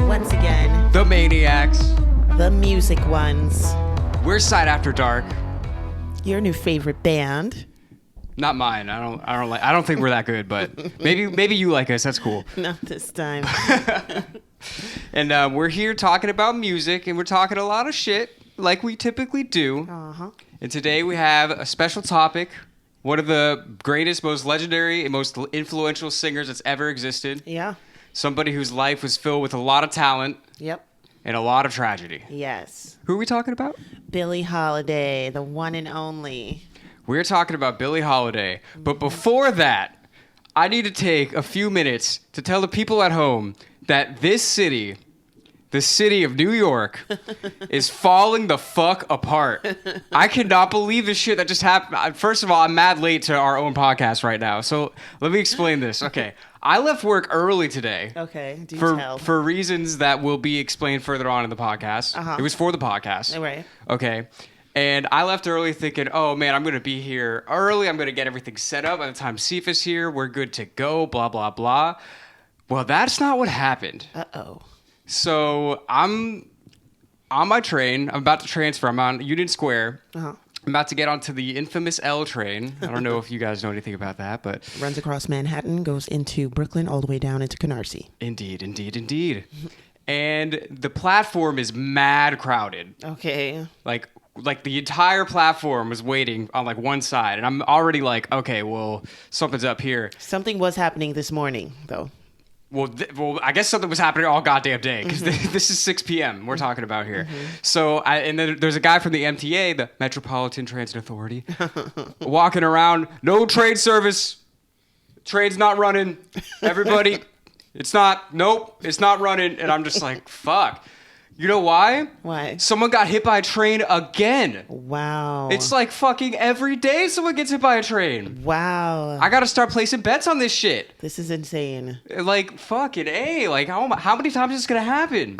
Once again, The Maniacs. the music ones. We're Side After Dark. Your new favorite band. Not mine. I don't think we're that good, but maybe you like us. That's cool. Not this time. And we're here talking about music, and we're talking a lot of shit like we typically do. Uh-huh. And today we have a special topic. One of the greatest, most legendary, and most influential singers that's ever existed. Yeah. Somebody whose life was filled with a lot of talent Yep. and a lot of tragedy. Yes. Who are we talking about? Billie Holiday, the one and only. We're talking about Billie Holiday. But before that, I need to take a few minutes to tell the people at home that this city, the city of New York, is falling the fuck apart. I cannot believe this shit that just happened. First of all, I'm mad late to our own podcast right now. So let me explain this. Okay. I left work early today. Okay, do tell. For reasons that will be explained further on in the podcast. Uh-huh. It was for the podcast. Right. Okay. And I left early thinking, oh, man, I'm going to be here early. I'm going to get everything set up. By the time Sifa's here, we're good to go, blah, blah, blah. Well, that's not what happened. Uh-oh. So I'm on my train. I'm about to transfer. I'm on Union Square. Uh-huh. I'm about to get onto the infamous L train. I don't know if you guys know anything about that, but... Runs across Manhattan, goes into Brooklyn, all the way down into Canarsie. Indeed. And the platform is mad crowded. Okay. Like the entire platform was waiting on like one side, and I'm already like, okay, well, something's up here. Something was happening this morning, though. Well, I guess something was happening all goddamn day, because this is 6 p.m. we're talking about here. So, and then there's a guy from the MTA, the Metropolitan Transit Authority, walking around, no train service, train's not running, everybody, it's not running, and I'm just like, fuck. You know why? Why? Someone got hit by a train again. Wow. It's like fucking every day someone gets hit by a train. Wow. I gotta start placing bets on this shit. This is insane. Like, fucking A. Like, how many times is this gonna happen?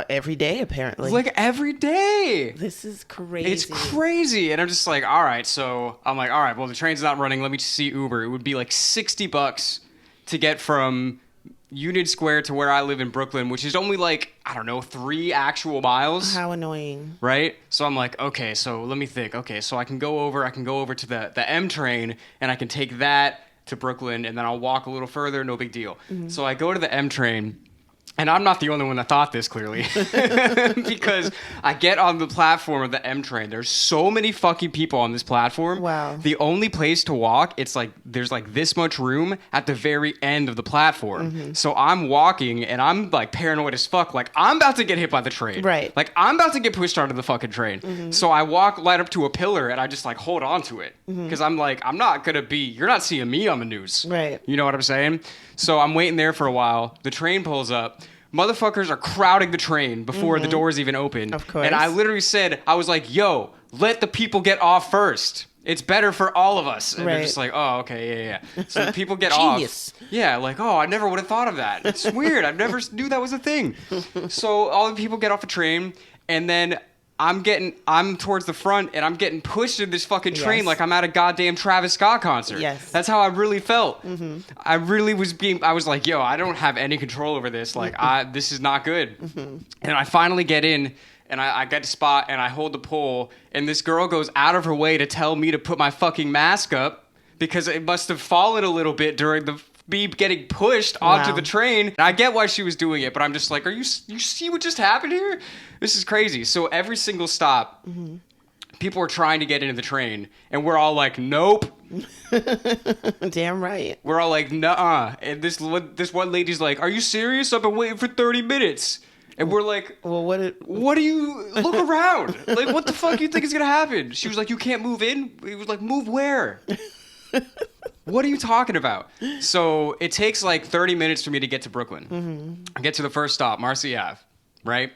Every day, apparently. Like, every day. This is crazy. It's crazy. And I'm just like, all right. So I'm like, all right, well, the train's not running. Let me see Uber. It would be like $60 to get from Union Square to where I live in Brooklyn, which is only like, I don't know, 3 actual miles. How annoying. Right? So I'm like, okay, so let me think. Okay, so I can go over to the M train, and I can take that to Brooklyn, and then I'll walk a little further, no big deal. Mm-hmm. So I go to the M train, and I'm not the only one that thought this, clearly. Because I get on the platform of the M train. There's so many fucking people on this platform. Wow. The only place to walk, it's like, there's like this much room at the very end of the platform. Mm-hmm. So I'm walking, and I'm like paranoid as fuck. Like, I'm about to get hit by the train. Right. Like, I'm about to get pushed onto the fucking train. Mm-hmm. So I walk right up to a pillar, and I just like hold on to it. Because I'm like, I'm not going to be, you're not seeing me on the news. Right. You know what I'm saying? So I'm waiting there for a while. The train pulls up. Motherfuckers are crowding the train before the doors even open. Of course. And I literally said, I was like, yo, let the people get off first. It's better for all of us. And they're just like, oh, okay, yeah. So the people get Genius. off. Yeah, like, oh, I never would have thought of that. It's weird. I never knew that was a thing. So all the people get off the train, and then I'm towards the front, and I'm getting pushed in this fucking train like I'm at a goddamn Travis Scott concert. Yes. That's how I really felt. Mm-hmm. I was like, yo, I don't have any control over this. Like, this is not good. Mm-hmm. And I finally get in, and I get a spot, and I hold the pole, and this girl goes out of her way to tell me to put my fucking mask up because it must have fallen a little bit during me getting pushed onto the train. And I get why she was doing it, but I'm just like, you see what just happened here? This is crazy. So every single stop, people are trying to get into the train, and we're all like, nope. Damn right. We're all like, nuh-uh. And this one lady's like, are you serious? I've been waiting for 30 minutes. And we're like, well, what do you look around? Like, what the fuck do you think is going to happen? She was like, you can't move in? He was like, move where? What are you talking about? So it takes like 30 minutes for me to get to Brooklyn. Mm-hmm. I get to the first stop, Marcy Ave, right?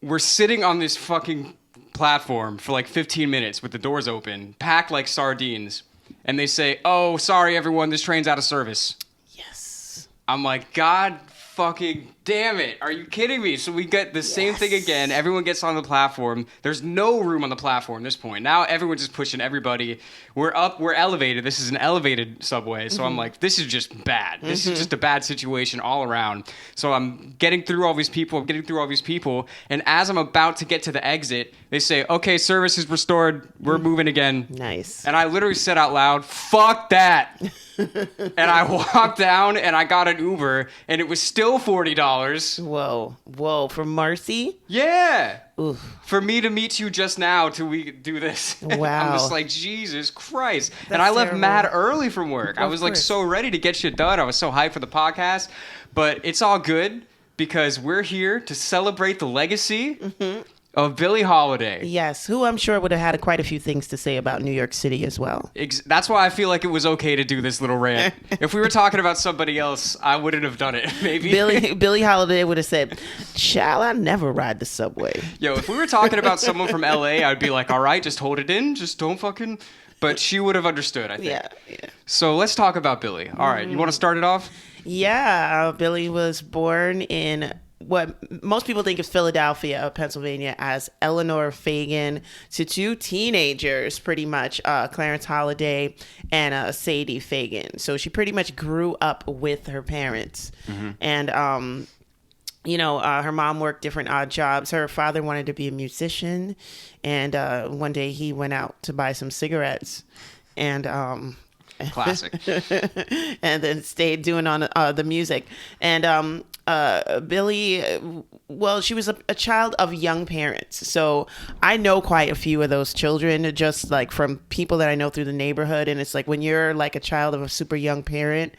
We're sitting on this fucking platform for like 15 minutes with the doors open, packed like sardines. And they say, oh, sorry, everyone, this train's out of service. Yes. I'm like, God fucking damn it. Are you kidding me? So we get the same thing again. Everyone gets on the platform. There's no room on the platform at this point. Now everyone's just pushing everybody. We're elevated. This is an elevated subway. So I'm like, this is just bad. This is just a bad situation all around. So I'm getting through all these people. And as I'm about to get to the exit, they say, okay, service is restored. We're moving again. Nice. And I literally said out loud, fuck that. And I walked down and I got an Uber and it was still $40. Whoa. For Marcy? Yeah. Oof. For me to meet you just now till we do this. Wow. I'm just like, Jesus Christ. That's and I left terrible. mad early from work. I Of was like course. so ready to get shit done. I was so hyped for the podcast. But it's all good because we're here to celebrate the legacy of Billie Holiday. Yes, who I'm sure would have had quite a few things to say about New York City as well. That's why I feel like it was okay to do this little rant. If we were talking about somebody else, I wouldn't have done it. Maybe Billie Holiday would have said, "Child, I never ride the subway." Yo, if we were talking about someone from LA, I'd be like, all right, just hold it in, just don't fucking. But she would have understood, I think. Yeah. So let's talk about Billie. All right, you want to start it off? Yeah, Billie was born in what most people think of Philadelphia, Pennsylvania, as Eleanor Fagan to two teenagers, pretty much, Clarence Holiday and Sadie Fagan. So she pretty much grew up with her parents. And, her mom worked different odd jobs. Her father wanted to be a musician. And one day he went out to buy some cigarettes. And Classic. and then stayed doing on the music. And Billie, well, she was a child of young parents. So I know quite a few of those children, just like from people that I know through the neighborhood. And it's like when you're like a child of a super young parent,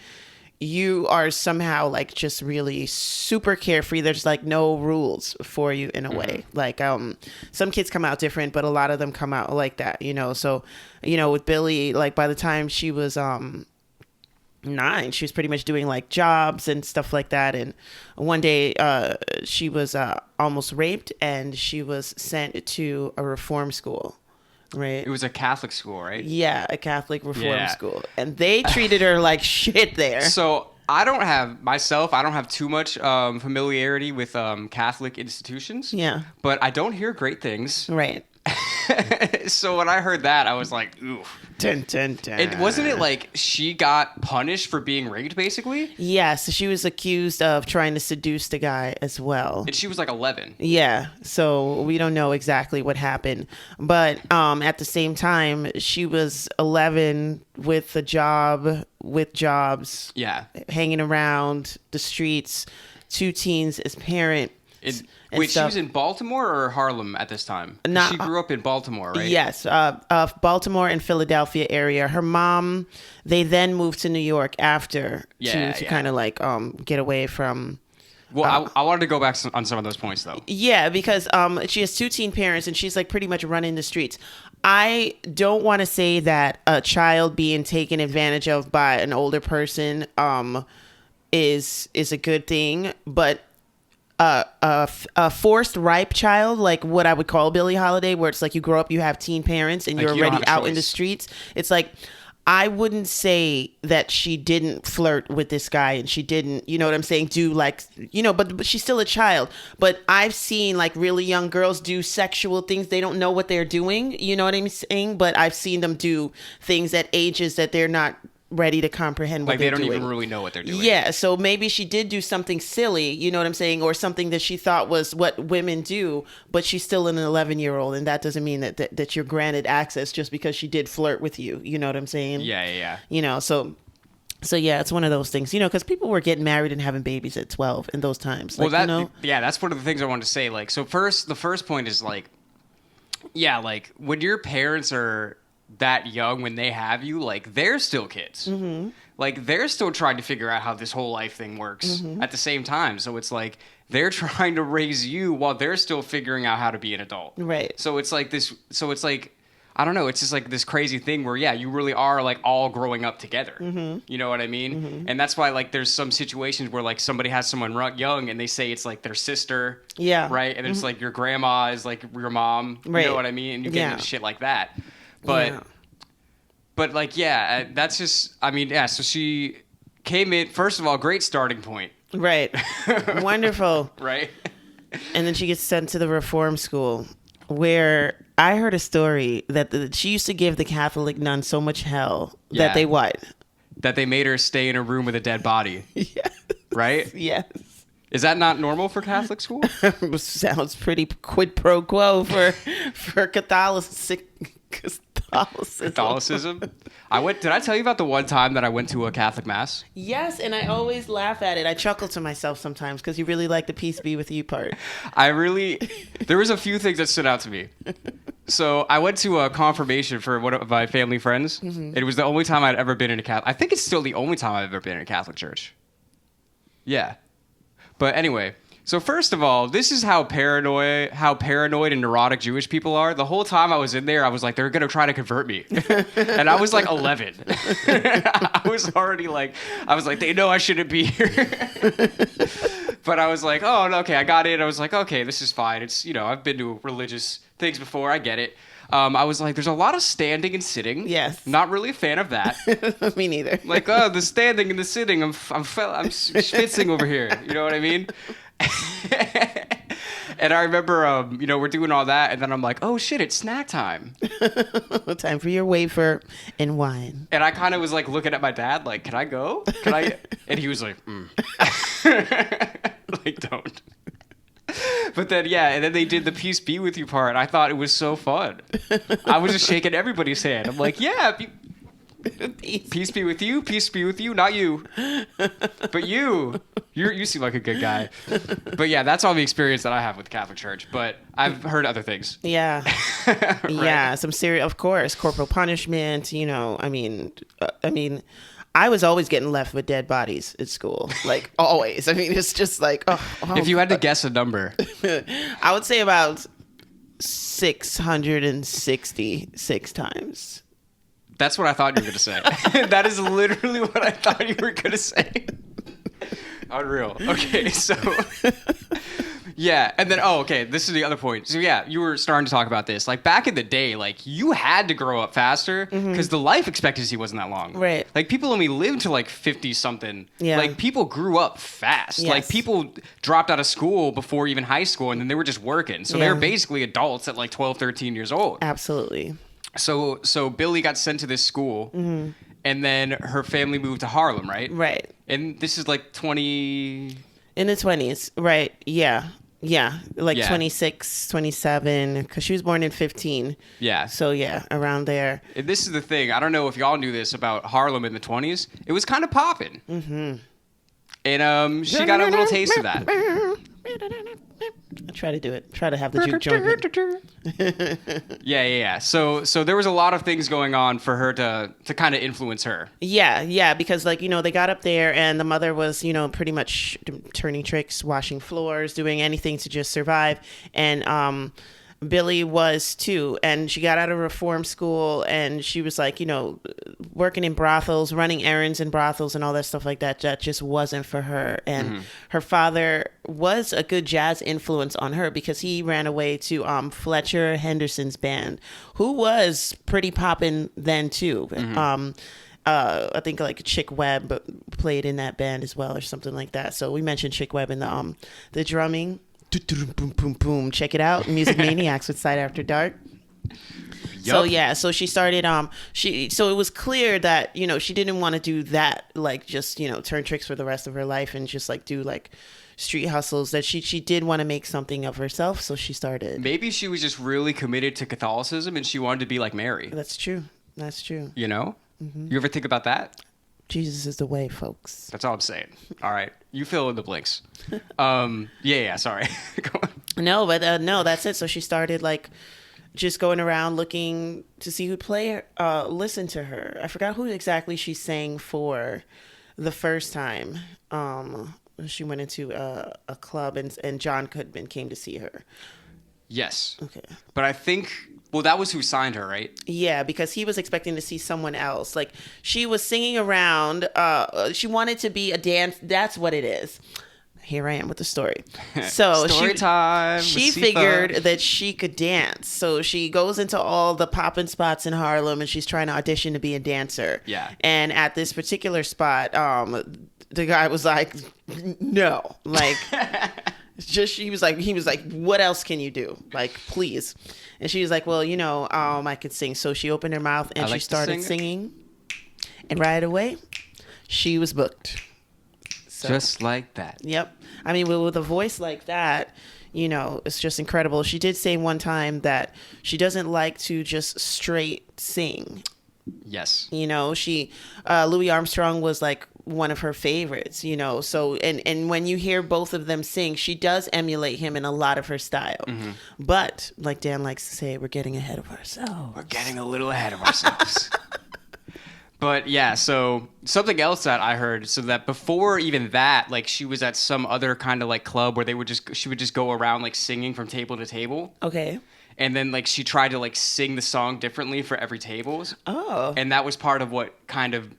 you are somehow like just really super carefree. There's like no rules for you in a way. Like some kids come out different, but a lot of them come out like that, So, with Billie, like by the time she was 9, she was pretty much doing like jobs and stuff like that. And one day she was almost raped and she was sent to a reform school. Right. It was a Catholic school, right? Yeah, a Catholic reform school. And they treated her like shit there. So I don't have too much familiarity with Catholic institutions. Yeah. But I don't hear great things. Right. So when I heard that, I was like, ooh. Dun, dun, dun. And wasn't it like she got punished for being raped, basically? Yes, she was accused of trying to seduce the guy as well. And she was like 11. Yeah, so we don't know exactly what happened. But at the same time, she was 11 with a job, with jobs, hanging around the streets, 2 teens as parent. Wait, she was in Baltimore or Harlem at this time? She grew up in Baltimore, right? Yes, Baltimore and Philadelphia area. Her mom, they then moved to New York after to kind of like get away from... Well, I wanted to go back on some of those points, though. Yeah, because she has 2 teen parents, and she's like pretty much running the streets. I don't want to say that a child being taken advantage of by an older person is a good thing, but a forced ripe child, like what I would call Billie Holiday, where it's like you grow up, you have teen parents, and you're already out in the streets. It's like, I wouldn't say that she didn't flirt with this guy and she didn't, you know what I'm saying, do like, but she's still a child. But I've seen like really young girls do sexual things. They don't know what they're doing, you know what I'm saying? But I've seen them do things at ages that they're not ready to comprehend what they're doing. Like they don't even really know what they're doing. Yeah, so maybe she did do something silly, you know what I'm saying, or something that she thought was what women do, but she's still an 11-year-old, and that doesn't mean that you're granted access just because she did flirt with you, you know what I'm saying? Yeah. So yeah, it's one of those things, because people were getting married and having babies at 12 in those times. Like, that's one of the things I wanted to say. Like, so the first point is like, yeah, like when your parents are that young, when they have you, like they're still kids. Like they're still trying to figure out how this whole life thing works at the same time. So it's like they're trying to raise you while they're still figuring out how to be an adult. Right. So it's like this. So it's like, I don't know. It's just like this crazy thing where, yeah, you really are like all growing up together. You know what I mean? And that's why like there's some situations where like somebody has someone young and they say it's like their sister. Yeah. Right. And it's like your grandma is like your mom. Right. You know what I mean? And you get into shit like that. But like, yeah, that's just, I mean, yeah, so she came in, first of all, great starting point. Right. Wonderful. Right? And then she gets sent to the reform school, where I heard a story that she used to give the Catholic nuns so much hell Yeah. that they what? That they made her stay in a room with a dead body. Yes. Right? Yes. Is that not normal for Catholic school? Sounds pretty quid pro quo for Catholicism. Catholicism? Did I tell you about the one time that I went to a Catholic mass? Yes, and I always laugh at it. I chuckle to myself sometimes because you really like the peace be with you part. There was a few things that stood out to me. So I went to a confirmation for one of my family friends. It was the only time I'd ever been in a Catholic. I think it's still the only time I've ever been in a Catholic church. Yeah. But anyway, so first of all, this is how paranoid and neurotic Jewish people are. The whole time I was in there, I was like, they're going to try to convert me. And I was like 11. I was like, they know I shouldn't be here. But I was like, oh, okay, I got in. I was like, okay, this is fine. It's, I've been to religious things before. I get it. I was like, there's a lot of standing and sitting. Yes. Not really a fan of that. Me neither. Like, oh, the standing and the sitting, I'm schwitzing over here. You know what I mean? And I remember, we're doing all that, and then I'm like, oh shit, it's snack time. Time for your wafer and wine. And I kind of was like looking at my dad, like, can I go? Can I? And he was like, like, don't. But then, and then they did the peace be with you part. I thought it was so fun. I was just shaking everybody's hand. I'm like, yeah, peace be with you, not you. But you seem like a good guy. But yeah, that's all the experience that I have with the Catholic Church. But I've heard other things. Yeah. Right? Yeah, some serious, of course, corporal punishment, I was always getting left with dead bodies at school, like always. I mean, it's just like, if you had to guess a number, I would say about 666 times. That's what I thought you were going to say. That is literally what I thought you were going to say. Unreal. Okay, so yeah, and then this is the other point. So yeah, you were starting to talk about this. Like back in the day, like you had to grow up faster because the life expectancy wasn't that long. Right. Like people only lived to like 50 something. Yeah. Like people grew up fast. Yes. Like people dropped out of school before even high school, and then they were just working. So they were basically adults at like 12, 13 years old. Absolutely. So Billie got sent to this school. And then her family moved to Harlem, right? Right. And this is like 20... In the 20s, right. Yeah. Yeah. Like 26, 27, because she was born in 15. Yeah. So yeah, around there. And this is the thing. I don't know if y'all knew this about Harlem in the 20s. It was kind of popping. Mm-hmm. And she got a little taste of that. I try to do it. Try to have the juke joint. Yeah. So there was a lot of things going on for her to kind of influence her. Yeah, because they got up there and the mother was, pretty much turning tricks, washing floors, doing anything to just survive. And Billie was too. And she got out of reform school and she was like, working in brothels, running errands in brothels and all that stuff like that. That just wasn't for her. And her father was a good jazz influence on her because he ran away to Fletcher Henderson's band, who was pretty poppin' then too. I think like Chick Webb played in that band as well or something like that. So we mentioned Chick Webb in the drumming. Boom, boom, boom. Check it out. Music Maniacs with Side After Dark. Yep. So she started so it was clear that she didn't want to do that, like just turn tricks for the rest of her life and just like do like street hustles, that she did want to make something of herself, so she started. Maybe she was just really committed to Catholicism and she wanted to be like Mary. That's true. You ever think about that? Jesus is the way, folks. That's all I'm saying. All right. You fill in the blinks. Sorry. Go on. No, but no, that's it. So she started like just going around looking to see who'd play her, listen to her. I forgot who exactly she sang for the first time. She went into a club and John Goodman came to see her. Yes. Okay. But I think... Well, that was who signed her, right? Yeah, because he was expecting to see someone else. Like, she was singing around. She wanted to be a dance. That's what it is. Here I am with the story. So story time. She figured that she could dance. So she goes into all the poppin' spots in Harlem and she's trying to audition to be a dancer. Yeah. And at this particular spot, the guy was like, no, like, he was like, what else can you do? Like, please. And she was like, well, I could sing. So she opened her mouth and she started singing. And right away, she was booked. So, just like that. Yep. I mean, with a voice like that, it's just incredible. She did say one time that she doesn't like to just straight sing. Yes. Louis Armstrong was like one of her favorites, so and when you hear both of them sing, she does emulate him in a lot of her style. Mm-hmm. But like Dan likes to say, we're getting ahead of ourselves. We're getting a little ahead of ourselves. But yeah, so something else that I heard, so that before even that, like she was at some other kind of like club where she would just go around like singing from table to table. Okay. And then like she tried to like sing the song differently for every tables. Oh. And that was part of what kind of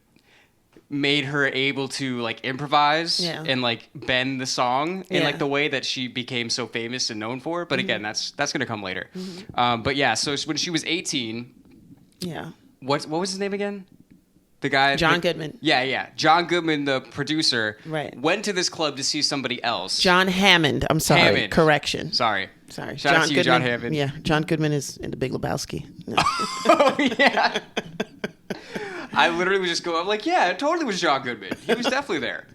made her able to like improvise and like bend the song in like the way that she became so famous and known for. But again, that's gonna come later. Mm-hmm. But yeah, so when she was 18, what was his name again? The guy, John Goodman. Yeah. John Goodman, the producer, right, went to this club to see somebody else. John Hammond. I'm sorry. Hammond. Correction. Sorry. Shout out to you, John Hammond. Yeah, John Goodman is in The Big Lebowski. No. Oh yeah. I literally was just going, I'm like, yeah, it totally was John Goodman. He was definitely there.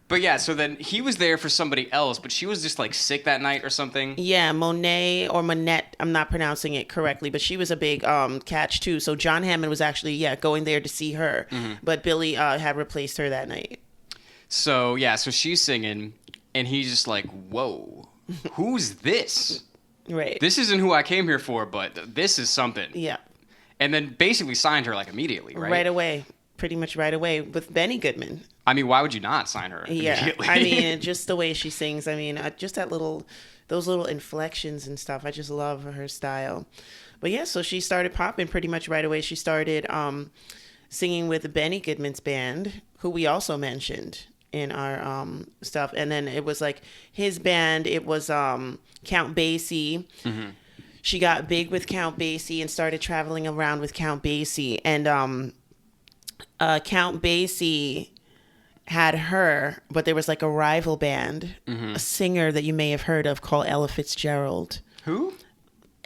But yeah, so then he was there for somebody else, but she was just like sick that night or something. Yeah, Monet or Monette, I'm not pronouncing it correctly, but she was a big catch too. So John Hammond was actually, going there to see her, but Billie had replaced her that night. So yeah, so she's singing, and he's just like, whoa, who's this? Right. This isn't who I came here for, but this is something. Yeah. And then basically signed her like immediately, right? Right away. Pretty much right away with Benny Goodman. I mean, why would you not sign her immediately? Yeah, I mean, just the way she sings. I mean, just those little inflections and stuff. I just love her style. But yeah, so she started popping pretty much right away. She started singing with Benny Goodman's band, who we also mentioned in our stuff. And then it was like his band. It was Count Basie. Mm-hmm. She got big with Count Basie and started traveling around with Count Basie. And Count Basie had her, but there was like a rival band, a singer that you may have heard of called Ella Fitzgerald. Who?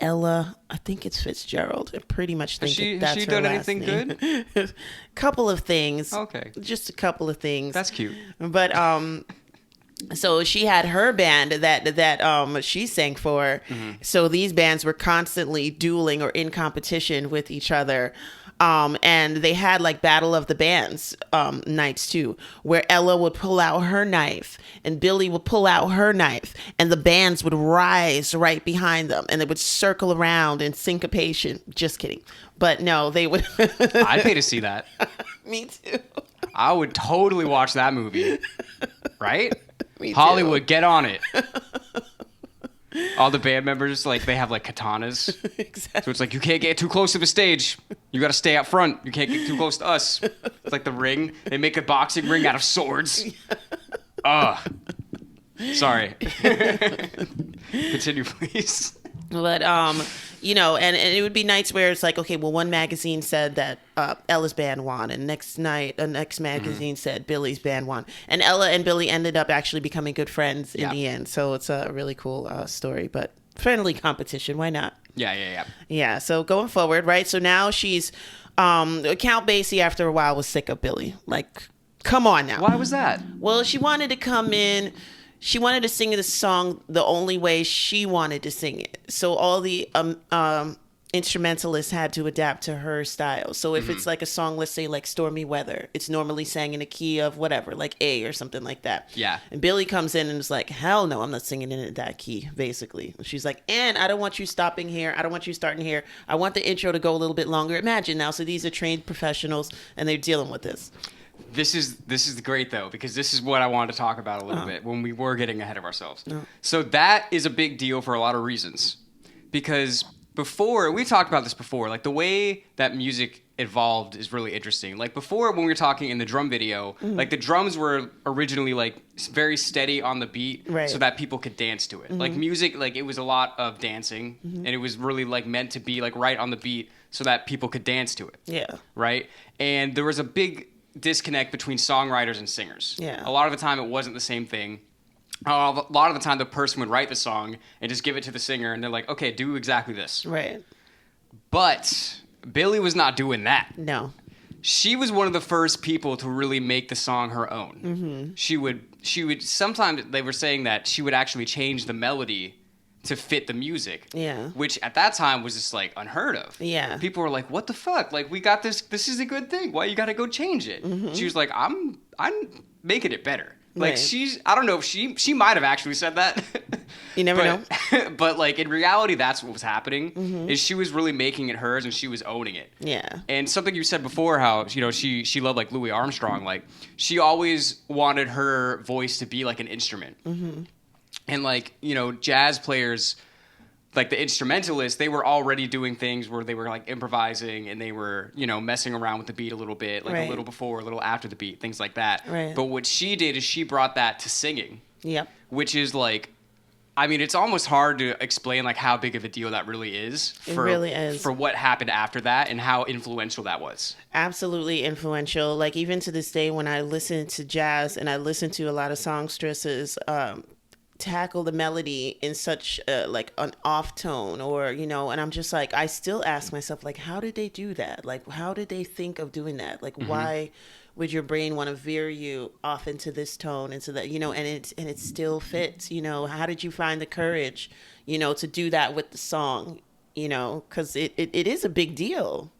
Ella, I think it's Fitzgerald. I pretty much think that's her last name. Has she done anything good? Couple of things. Okay. Just a couple of things. That's cute. But so she had her band that she sang for. Mm-hmm. So these bands were constantly dueling or in competition with each other. And they had like Battle of the Bands nights too, where Ella would pull out her knife and Billie would pull out her knife, and the bands would rise right behind them, and they would circle around in syncopation. Just kidding, but no, they would. I'd pay to see that. Me too. I would totally watch that movie. Right? Me too. Hollywood, get on it. All the band members, like, they have, like, katanas. Exactly. So it's like, you can't get too close to the stage. You got to stay out front. You can't get too close to us. It's like the ring. They make a boxing ring out of swords. Ugh. Sorry. Continue, please. But, and it would be nights where it's like, okay, well, one magazine said that Ella's band won, and next magazine said Billie's band won. And Ella and Billie ended up actually becoming good friends in the end. So it's a really cool story, but friendly competition. Why not? Yeah. Yeah, so going forward, right? So now she's, Count Basie after a while was sick of Billie. Like, come on now. Why was that? Well, she wanted to come in. She wanted to sing the song the only way she wanted to sing it. So all the instrumentalists had to adapt to her style. So if it's like a song, let's say like Stormy Weather, it's normally sang in a key of whatever, like A or something like that. Yeah. And Billie comes in and is like, hell no, I'm not singing in that key, basically. And she's like, and I don't want you stopping here. I don't want you starting here. I want the intro to go a little bit longer. Imagine now. So these are trained professionals and they're dealing with this. This is great, though, because this is what I wanted to talk about a little bit when we were getting ahead of ourselves. So that is a big deal for a lot of reasons. Because before, we talked about this before, like the way that music evolved is really interesting. Like before, when we were talking in the drum video, like the drums were originally like very steady on the beat so that people could dance to it. Like music, like it was a lot of dancing and it was really like meant to be like right on the beat so that people could dance to it. Yeah. Right? And there was a big disconnect between songwriters and singers. Yeah. A lot of the time, it wasn't the same thing. A lot of the time, the person would write the song and just give it to the singer, and they're like, okay, do exactly this. Right. But Billie was not doing that. No. She was one of the first people to really make the song her own. Mm-hmm. She would sometimes they were saying that she would actually change the melody to fit the music. Yeah. Which at that time was just like unheard of. Yeah. People were like, "What the fuck? Like we got this. This is a good thing. Why you got to go change it?" Mm-hmm. She was like, "I'm making it better." Like Right. I don't know if she might have actually said that. You never know. But like in reality, that's what was happening. Mm-hmm. Is she was really making it hers and she was owning it. Yeah. And something you said before, how she loved like Louis Armstrong. Like she always wanted her voice to be like an instrument. Mm-hmm. And like jazz players, like the instrumentalists, they were already doing things where they were like improvising and they were messing around with the beat a little bit, like Right. a little before, a little after the beat, things like that. Right. But what she did is she brought that to singing. Yep. Which is like, I mean, it's almost hard to explain like how big of a deal that really is. It really is. For what happened after that and how influential that was. Absolutely influential. Like even to this day, when I listen to jazz and I listen to a lot of songstresses tackle the melody in such like an off tone, or and I'm just like, I still ask myself, like, how did they do that? Like, how did they think of doing that? Like, why would your brain want to veer you off into this tone, into that, and it still fits? How did you find the courage to do that with the song? Because it is a big deal.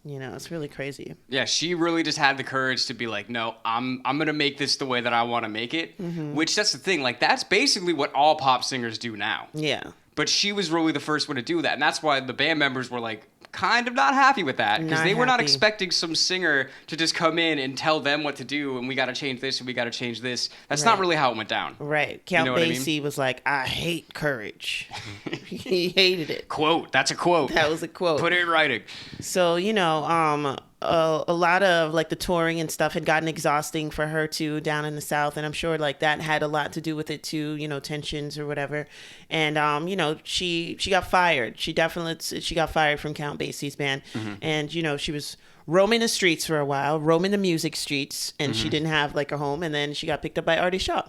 It's really crazy. Yeah, she really just had the courage to be like, no, I'm gonna make this the way that I want to make it. Which that's the thing, like that's basically what all pop singers do now. Yeah. But she was really the first one to do that, and that's why the band members were like kind of not happy with that, because they were not expecting some singer to just come in and tell them what to do, and we got to change this and we got to change this. That's not really how it went down. Right. Count Basie was like, I hate courage. He hated it. Quote. That's a quote. That was a quote. Put it in writing. So, a lot of like the touring and stuff had gotten exhausting for her too down in the South, and I'm sure like that had a lot to do with it too, tensions or whatever. And she got fired. She got fired from Count Basie's band. And she was roaming the streets for a while, roaming the music streets, and she didn't have like a home, and then she got picked up by Artie Shaw.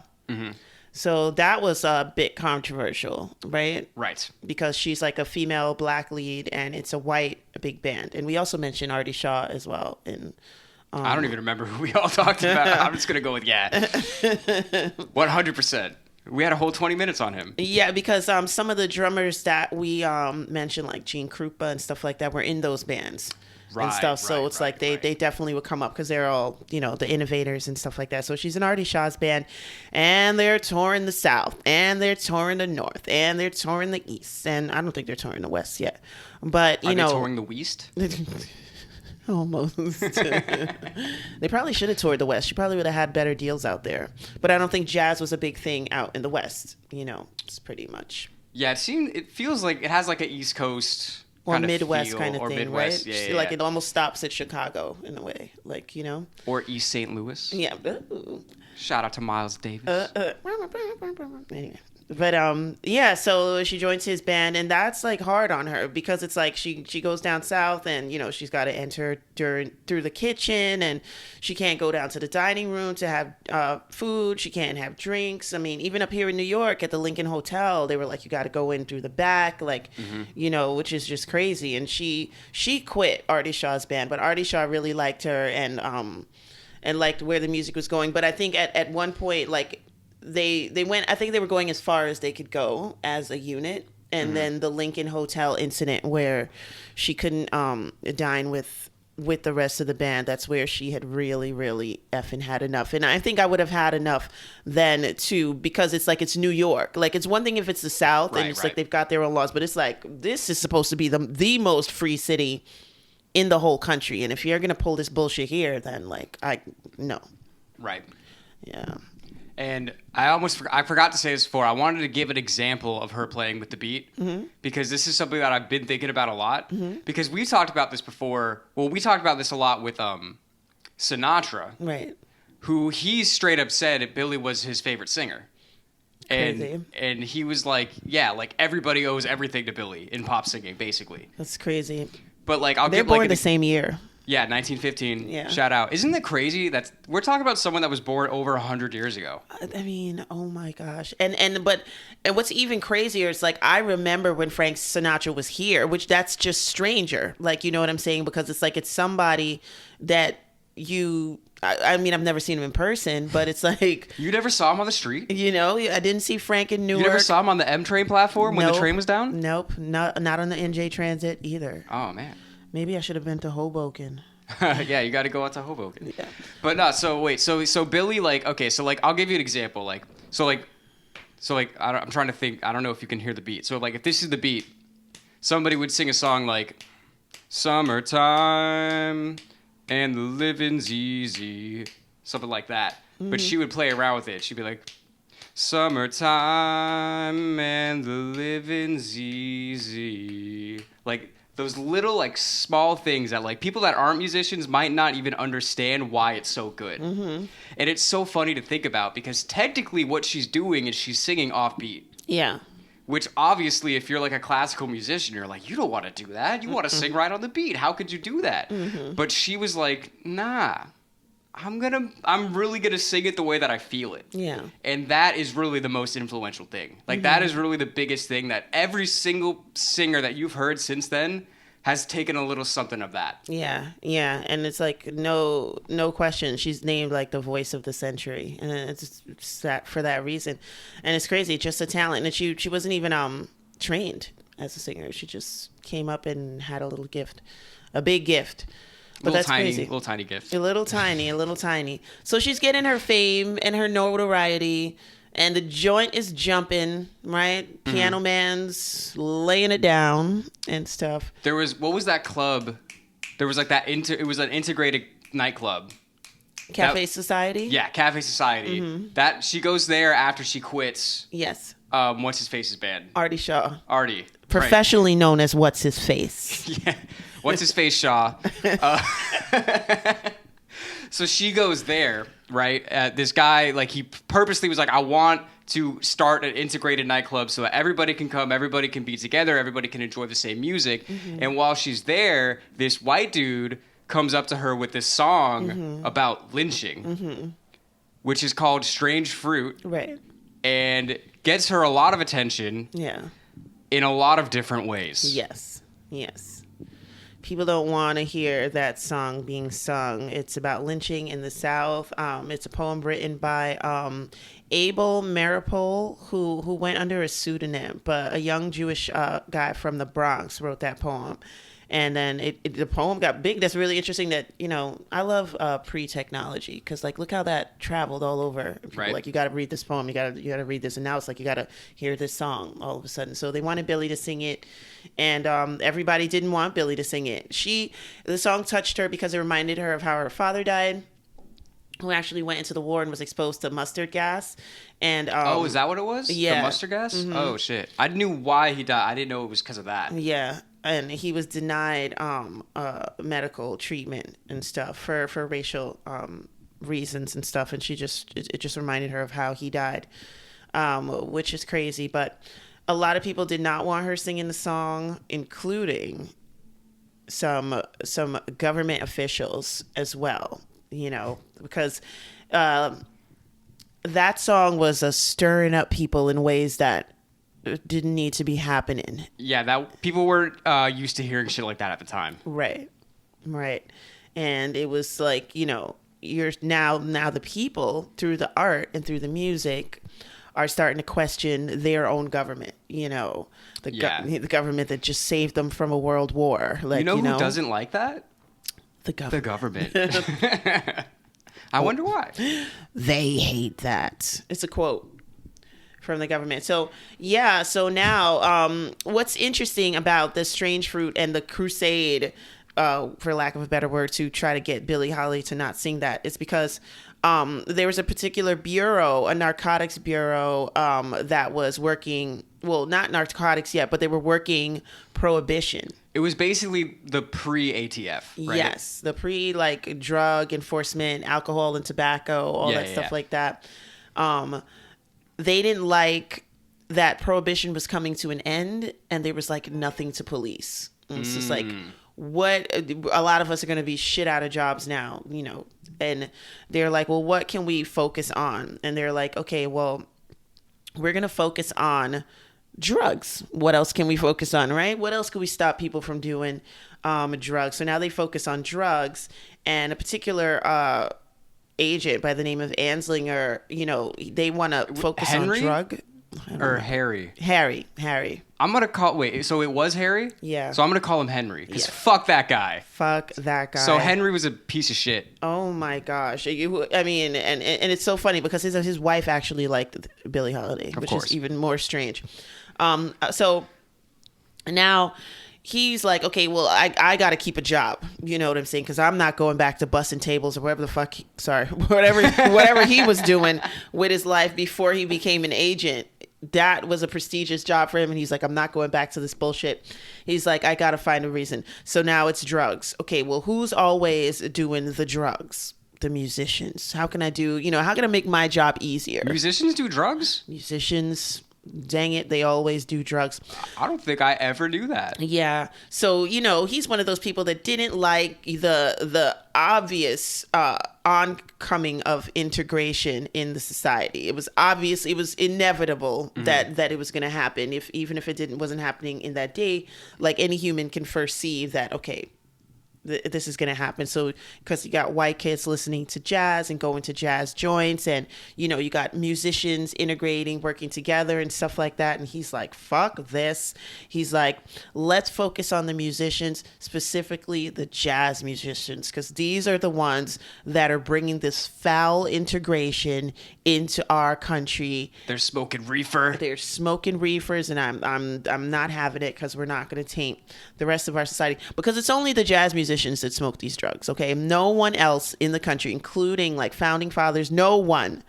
So that was a bit controversial, right? Right. Because she's like a female black lead and it's a big band. And we also mentioned Artie Shaw as well. And I don't even remember who we all talked about. I'm just going to go with 100%. We had a whole 20 minutes on him. Yeah, because some of the drummers that we mentioned, like Gene Krupa and stuff like that, were in those bands. And stuff. So it's like they definitely would come up because they're all, the innovators and stuff like that. So she's in Artie Shaw's band, and they're touring the South, and they're touring the North, and they're touring the East. And I don't think they're touring the West yet. But, Are they touring the West? Almost. They probably should have toured the West. She probably would have had better deals out there. But I don't think jazz was a big thing out in the West. It's pretty much. Yeah, it feels like it has like an East Coast or kind Midwest of kind of or thing, Midwest. right? Yeah, like it almost stops at Chicago in a way, like or East St. Louis. Yeah. Shout out to Miles Davis. Anyway. But yeah, so she joins his band, and that's like hard on her because it's like she goes down south, and she's got to enter through the kitchen, and she can't go down to the dining room to have food. She can't have drinks. I mean, even up here in New York at the Lincoln Hotel, they were like, you got to go in through the back, like which is just crazy. And she quit Artie Shaw's band, but Artie Shaw really liked her and liked where the music was going. But I think at one point, like, they went, I think they were going as far as they could go as a unit. And then the Lincoln Hotel incident where she couldn't dine with the rest of the band, that's where she had really, really effing had enough. And I think I would have had enough then too, because it's like, it's New York. Like, it's one thing if it's the South and it's like they've got their own laws, but it's like, this is supposed to be the most free city in the whole country. And if you're going to pull this bullshit here, then like, no. Right. Yeah. And I forgot to say this before. I wanted to give an example of her playing with the beat because this is something that I've been thinking about a lot. Because we talked about this before. Well, we talked about this a lot with Sinatra, right? Who he straight up said Billie was his favorite singer, Crazy. and he was like, yeah, like everybody owes everything to Billie in pop singing, basically. That's crazy. But like, they're born the same year. Yeah, 1915. Yeah. Shout out. Isn't that crazy? We're talking about someone that was born over 100 years ago. I mean, oh my gosh. And what's even crazier is like I remember when Frank Sinatra was here, which that's just stranger. Like, you know what I'm saying? Because it's like it's somebody that I mean, I've never seen him in person, but it's like You never saw him on the street? you know, I didn't see Frank in Newark. You never saw him on the M train platform when the train was down? Nope, not on the NJ Transit either. Oh man. Maybe I should have been to Hoboken. Yeah, you got to go out to Hoboken. Yeah. But no, so wait, so Billy, like, okay, so like I'll give you an example, like, I'm trying to think. I don't know if you can hear the beat. So like, if this is the beat, somebody would sing a song like, "Summertime and the living's easy," something like that. Mm-hmm. But she would play around with it. She'd be like, "Summertime and the living's easy," like. Those little, like, small things that, like, people that aren't musicians might not even understand why it's so good. Mm-hmm. And it's so funny to think about because technically what she's doing is she's singing offbeat. Yeah. Which, obviously, if you're, like, a classical musician, you're like, you don't want to do that. You want to sing right on the beat. How could you do that? Mm-hmm. But she was like, nah. I'm really gonna sing it the way that I feel it. Yeah. And that is really the most influential thing. Like that is really the biggest thing that every single singer that you've heard since then has taken a little something of that. Yeah, yeah, and it's like no question. She's named like the voice of the century, and it's that for that reason. And it's crazy, just a talent. And she wasn't even trained as a singer. She just came up and had a little gift, a big gift. But that's crazy. Little tiny gift. A little tiny. So she's getting her fame and her notoriety, and the joint is jumping, right? Mm-hmm. Piano Man's laying it down and stuff. What was that club? There was like it was an integrated nightclub. Cafe Society? Yeah, Cafe Society. Mm-hmm. That she goes there after she quits. Yes. What's his face's band? Artie Shaw. Artie. Professionally known as What's His Face. Yeah. What's his face, Shaw? So she goes there, right? This guy, like, he purposely was like, I want to start an integrated nightclub so that everybody can come, everybody can be together, everybody can enjoy the same music. Mm-hmm. And while she's there, this white dude comes up to her with this song about lynching, which is called Strange Fruit. Right. And gets her a lot of attention. Yeah. In a lot of different ways. Yes. People don't want to hear that song being sung. It's about lynching in the South. It's a poem written by Abel Maripol, who went under a pseudonym, but a young Jewish guy from the Bronx wrote that poem. And then the poem got big. That's really interesting that, you know, I love pre-technology because, like, look how that traveled all over. People, right. Like, you got to read this poem. You got to read this. And now it's like you got to hear this song all of a sudden. So they wanted Billie to sing it. And everybody didn't want Billie to sing it. The song touched her because it reminded her of how her father died, who actually went into the war and was exposed to mustard gas. And is that what it was? Yeah. The mustard gas? Mm-hmm. Oh, shit. I knew why he died. I didn't know it was because of that. Yeah. And he was denied medical treatment and stuff for racial reasons and stuff. And it just reminded her of how he died, which is crazy. But a lot of people did not want her singing the song, including some government officials as well, you know, because that song was stirring up people in ways that didn't need to be happening. Yeah, that people weren't used to hearing shit like that at the time. Right. And it was like, you know, you're now the people through the art and through the music are starting to question their own government, you know, the government that just saved them from a world war. Like, who doesn't like that? The government. I wonder why. They hate that. It's a quote from the government. So now what's interesting about the Strange Fruit and the crusade, for lack of a better word, to try to get Billie Holiday to not sing that, is because there was a particular bureau, a narcotics bureau, that was working, well, not narcotics yet, but they were working prohibition. It was basically the pre-ATF, right? Yes, the like drug enforcement, alcohol and tobacco, all that stuff like that. They didn't like that prohibition was coming to an end, and there was like nothing to police. And it's just like, what a lot of us are going to be shit out of jobs now, and they're like, well, what can we focus on? And they're like, okay, well, we're going to focus on drugs. What else can we focus on, right? What else can we stop people from doing drugs? So now they focus on drugs, and a particular agent by the name of Anslinger, they want to focus Henry? on drug. Or Harry? Harry. I'm going to call... Wait, so it was Harry? Yeah. So I'm going to call him Henry, because Yeah. fuck that guy. Fuck that guy. So Henry was a piece of shit. Oh my gosh! I mean, and it's so funny because his wife actually liked Billie Holiday, which course. is even more strange. So now he's like, okay, well, I got to keep a job. You know what I'm saying? Because I'm not going back to busting tables or whatever the fuck. Whatever he was doing with his life before he became an agent. That was a prestigious job for him, and he's like, I'm not going back to this bullshit. He's like, I gotta find a reason. So now it's drugs. Okay, well, who's always doing the drugs? The musicians. How can I make my job easier? Musicians do drugs? Musicians, dang it, they always do drugs. I don't think I ever knew that. Yeah. So, he's one of those people that didn't like the obvious oncoming of integration in the society. It was obvious, it was inevitable that it was going to happen. Even if it wasn't happening in that day, like any human can foresee that, okay, this is going to happen. So, because you got white kids listening to jazz and going to jazz joints, and, you got musicians integrating, working together and stuff like that. And he's like, fuck this. He's like, let's focus on the musicians, specifically the jazz musicians, because these are the ones that are bringing this foul integration into our country. They're smoking reefer. They're smoking reefers, and I'm not having it, because we're not going to taint the rest of our society, because it's only the jazz musicians that smoke these drugs. Okay, no one else in the country, including like founding fathers, no one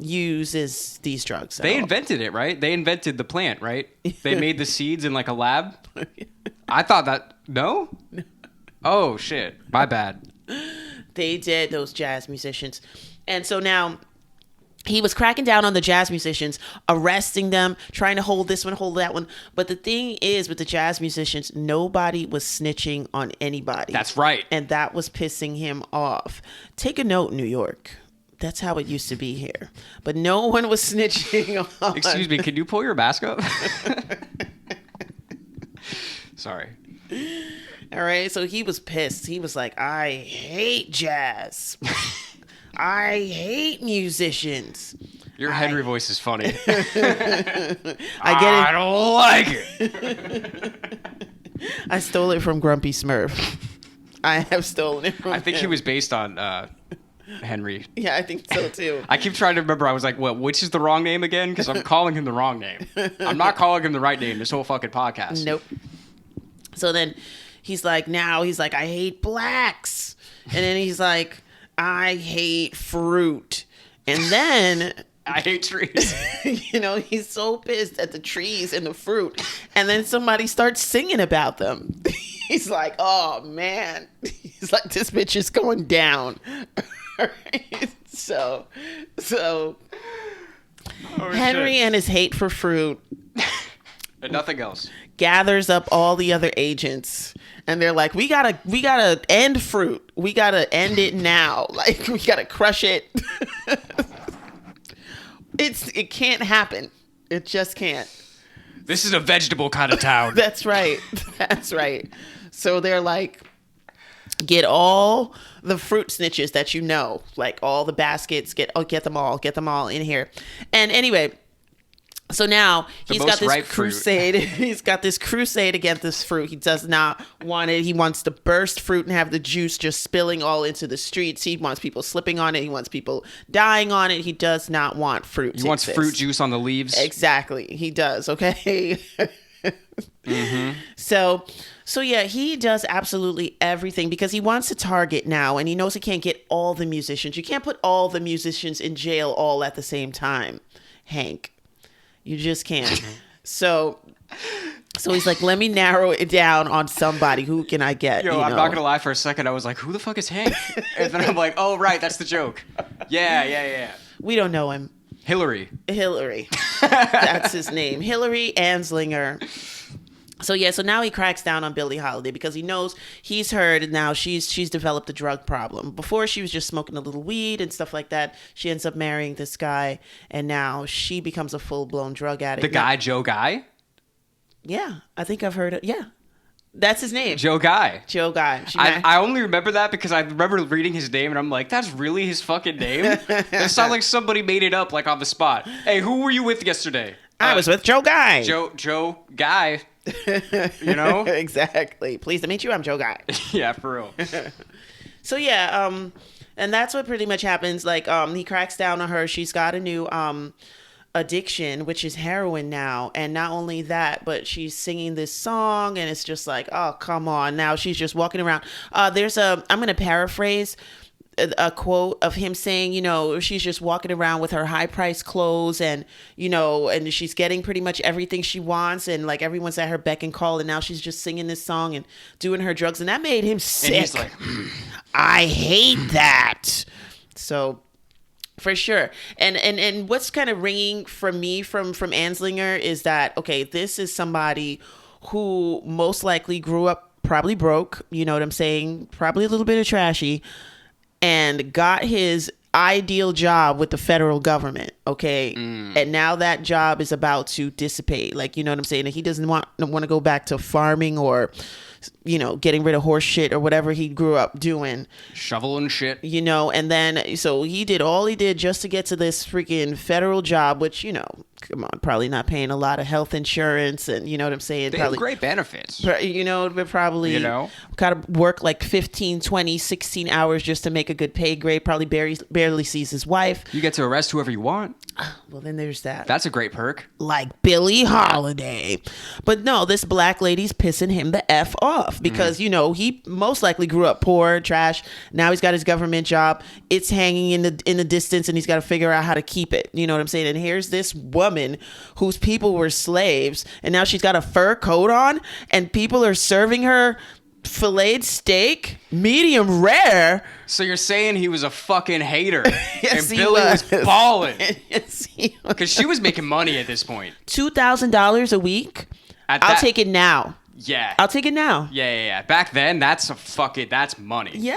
uses these drugs. They invented it, right? They invented the plant, right? They made the seeds in like a lab. I thought that. No. Oh shit, my bad. They did, those jazz musicians. And so now he was cracking down on the jazz musicians, arresting them, trying to hold this one, hold that one. But the thing is, with the jazz musicians, nobody was snitching on anybody. That's right. And that was pissing him off. Take a note, New York. That's how it used to be here. But no one was snitching on. Excuse me, can you pull your mask up? Sorry. All right, so he was pissed. He was like, I hate jazz. I hate musicians. Your Henry voice is funny. I get it. I don't like it. I stole it from Grumpy Smurf. I have stolen it from I think him. he was based on Henry. Yeah, I think so too. I keep trying to remember. I was like, "What? Which is the wrong name again?" Because I'm calling him the wrong name. I'm not calling him the right name. This whole fucking podcast. Nope. So then he's like, I hate blacks. And then he's like, I hate fruit. And then I hate trees. He's so pissed at the trees and the fruit. And then somebody starts singing about them. He's like, oh man. He's like, this bitch is going down. So Henry shit. and his hate for fruit And nothing else. gathers up all the other agents, and they're like, we gotta end fruit. We gotta end it now. Like, we gotta crush it. It can't happen. It just can't. This is a vegetable kind of town. That's right. That's right. So they're like, get all the fruit snitches that like all the baskets, get them all in here. And anyway, so now he's got this crusade. He's got this crusade against this fruit. He does not want it. He wants to burst fruit and have the juice just spilling all into the streets. He wants people slipping on it. He wants people dying on it. He does not want fruit. He wants fruit juice on the leaves. Exactly. He does. Okay. Mm-hmm. So yeah, he does absolutely everything because he wants to target now, and he knows he can't get all the musicians. You can't put all the musicians in jail all at the same time, Hank. You just can't. So he's like, let me narrow it down on somebody. Who can I get? Yo, I'm not gonna lie. For a second, I was like, "Who the fuck is Hank?" And then I'm like, "Oh, right, that's the joke." Yeah. We don't know him. Hillary. That's his name. Hillary Anslinger. So yeah, so now he cracks down on Billie Holiday because he knows he's heard now she's developed a drug problem. Before she was just smoking a little weed and stuff like that. She ends up marrying this guy, and now she becomes a full blown drug addict. The guy, Joe Guy? Yeah, I think I've heard it. Yeah, that's his name. Joe Guy. Joe Guy. I only remember that because I remember reading his name and I'm like, that's really his fucking name? It sounds like somebody made it up like on the spot. Hey, who were you with yesterday? I was with Joe Guy. Joe Guy. You know? Exactly. Pleased to meet you. I'm Joe Guy. Yeah, for real. So yeah, and that's what pretty much happens. Like, he cracks down on her. She's got a new addiction, which is heroin now. And not only that, but she's singing this song, and it's just like, oh, come on. Now she's just walking around. I'm going to paraphrase a quote of him saying, you know, she's just walking around with her high priced clothes, and, you know, and she's getting pretty much everything she wants, and like everyone's at her beck and call, and now she's just singing this song and doing her drugs, and that made him sick. And he's like, I hate that. So for sure. And what's kind of ringing for me from Anslinger is that, okay, this is somebody who most likely grew up probably broke, you know what I'm saying? Probably a little bit of trashy, and got his ideal job with the federal government, okay? And now that job is about to dissipate. Like, you know what I'm saying? And he doesn't want to go back to farming or, you know, getting rid of horse shit or whatever he grew up doing. shoveling shit. You know, and then, so he did all he did just to get to this freaking federal job, which, you know, come on, probably not paying a lot of health insurance, and you know what I'm saying? They probably have great benefits. You know, but probably, You know? got to work like 15, 20, 16 hours just to make a good pay grade. Probably barely sees his wife. You get to arrest whoever you want. Well, then there's that. That's a great perk. Like Billie Holiday. But no, this black lady's pissing him the F off because, you know, he most likely grew up poor, trash. Now he's got his government job. It's hanging in the distance, and he's got to figure out how to keep it. You know what I'm saying? And here's this woman whose people were slaves, and now she's got a fur coat on, and people are serving her filleted steak, medium rare. So you're saying he was a fucking hater. Yes, and he Billy was balling. Yes, he was. Because she was making money at this point. $2,000 a week. I'll take it now. Yeah. I'll take it now. Yeah. Back then, that's money. Yeah.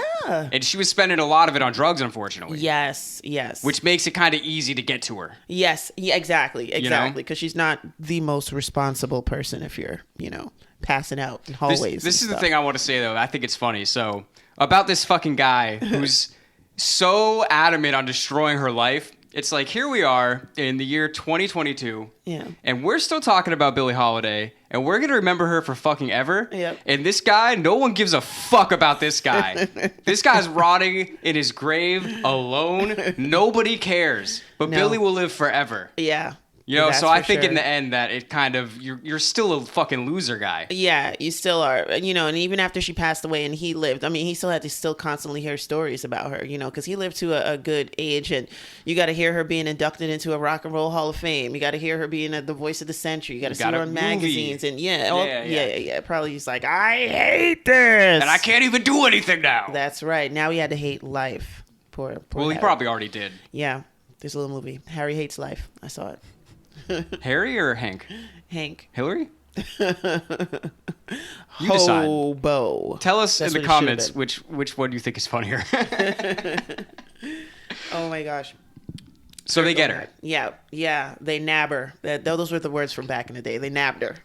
And she was spending a lot of it on drugs, unfortunately. Yes. Which makes it kind of easy to get to her. Yes. Yeah, exactly. You know? Because she's not the most responsible person if you're, you know, passing out in hallways. This is the thing I want to say, though. I think it's funny. So, about this fucking guy who's so adamant on destroying her life. It's like, here we are in the year 2022. Yeah. And we're still talking about Billie Holiday. And we're going to remember her for fucking ever. Yep. And this guy, no one gives a fuck about this guy. This guy's rotting in his grave alone. Nobody cares. But No. Billie will live forever. Yeah. You know, That's so I for think sure. in the end that it kind of, you're still a fucking loser guy. Yeah, you still are. You know, and even after she passed away and he lived, I mean, he still had to still constantly hear stories about her, you know, because he lived to a good age, and you got to hear her being inducted into a Rock and Roll Hall of Fame. You got to hear her being the voice of the century. You got to see got her a on movie. magazines. And Yeah. yeah. Probably he's like, I hate this. And I can't even do anything now. That's right. Now he had to hate life. Poor Well, he Harry. probably already did. Yeah. There's a little movie. Harry Hates Life. I saw it. Harry or Hank? Hank. Hillary? You decide. Hobo. Tell us That's in what the it should've comments been. which one you think is funnier. Oh my gosh. So they get her. Yeah. They nab her. Those were the words from back in the day. They nabbed her.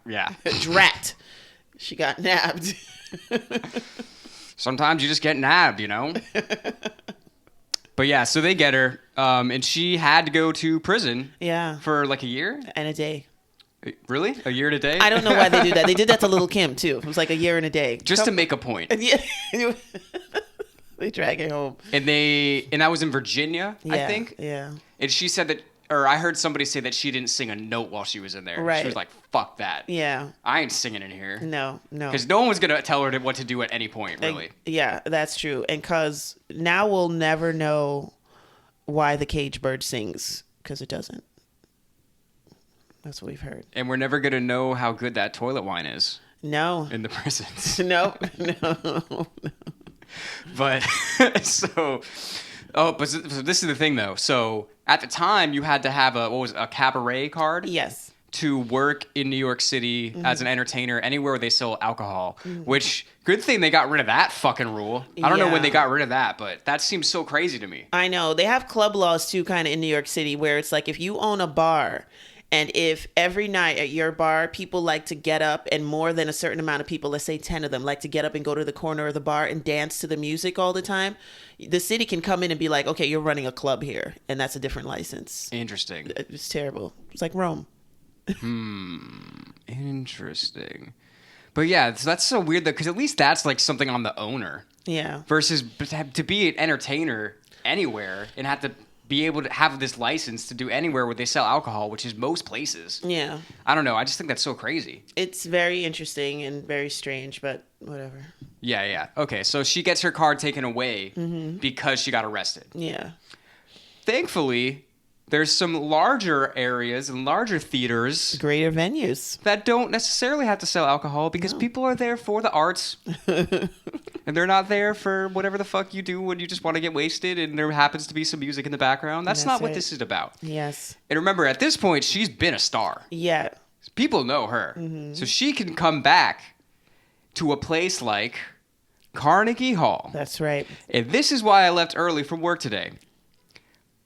Yeah. Drat. She got nabbed. Sometimes you just get nabbed, you know? But yeah, so they get her, and she had to go to prison Yeah. for like a year? And a day. Really? A year and a day? I don't know why they do that. They did that to Little Kim too. It was like a year and a day. Just to make a point. Yeah. They drag her home. And that was in Virginia, I Yeah, think. Yeah. And she said that, or I heard somebody say that she didn't sing a note while she was in there. Right. She was like, fuck that. Yeah. I ain't singing in here. No. Because no one was going to tell her what to do at any point, really. Yeah, that's true. And because now we'll never know why the cage bird sings, because it doesn't. That's what we've heard. And we're never going to know how good that toilet wine is No. in the prisons. No. But so this is the thing though. So at the time you had to have a cabaret card. Yes. to work in New York City as an entertainer anywhere where they sell alcohol, which good thing they got rid of that fucking rule. I don't know when they got rid of that, but that seems so crazy to me. I know. They have club laws too, kind of in New York City, where it's like if you own a bar and if every night at your bar people like to get up and more than a certain amount of people, let's say 10 of them, like to get up and go to the corner of the bar and dance to the music all the time, the city can come in and be like, okay, you're running a club here. And that's a different license. Interesting. It's terrible. It's like Rome. Interesting. But yeah, so that's so weird though, because at least that's like something on the owner. Yeah. Versus to be an entertainer anywhere and have to be able to have this license to do anywhere where they sell alcohol, which is most places. Yeah. I don't know. I just think that's so crazy. It's very interesting and very strange, but whatever. Yeah. Okay, so she gets her card taken away because she got arrested. Yeah. Thankfully, there's some larger areas and larger theaters Greater venues that don't necessarily have to sell alcohol because people are there for the arts. And they're not there for whatever the fuck you do when you just want to get wasted and there happens to be some music in the background. That's not what this is about. Yes. And remember, at this point, she's been a star. Yeah. People know her. So she can come back to a place like Carnegie Hall. That's right. And this is why I left early from work today.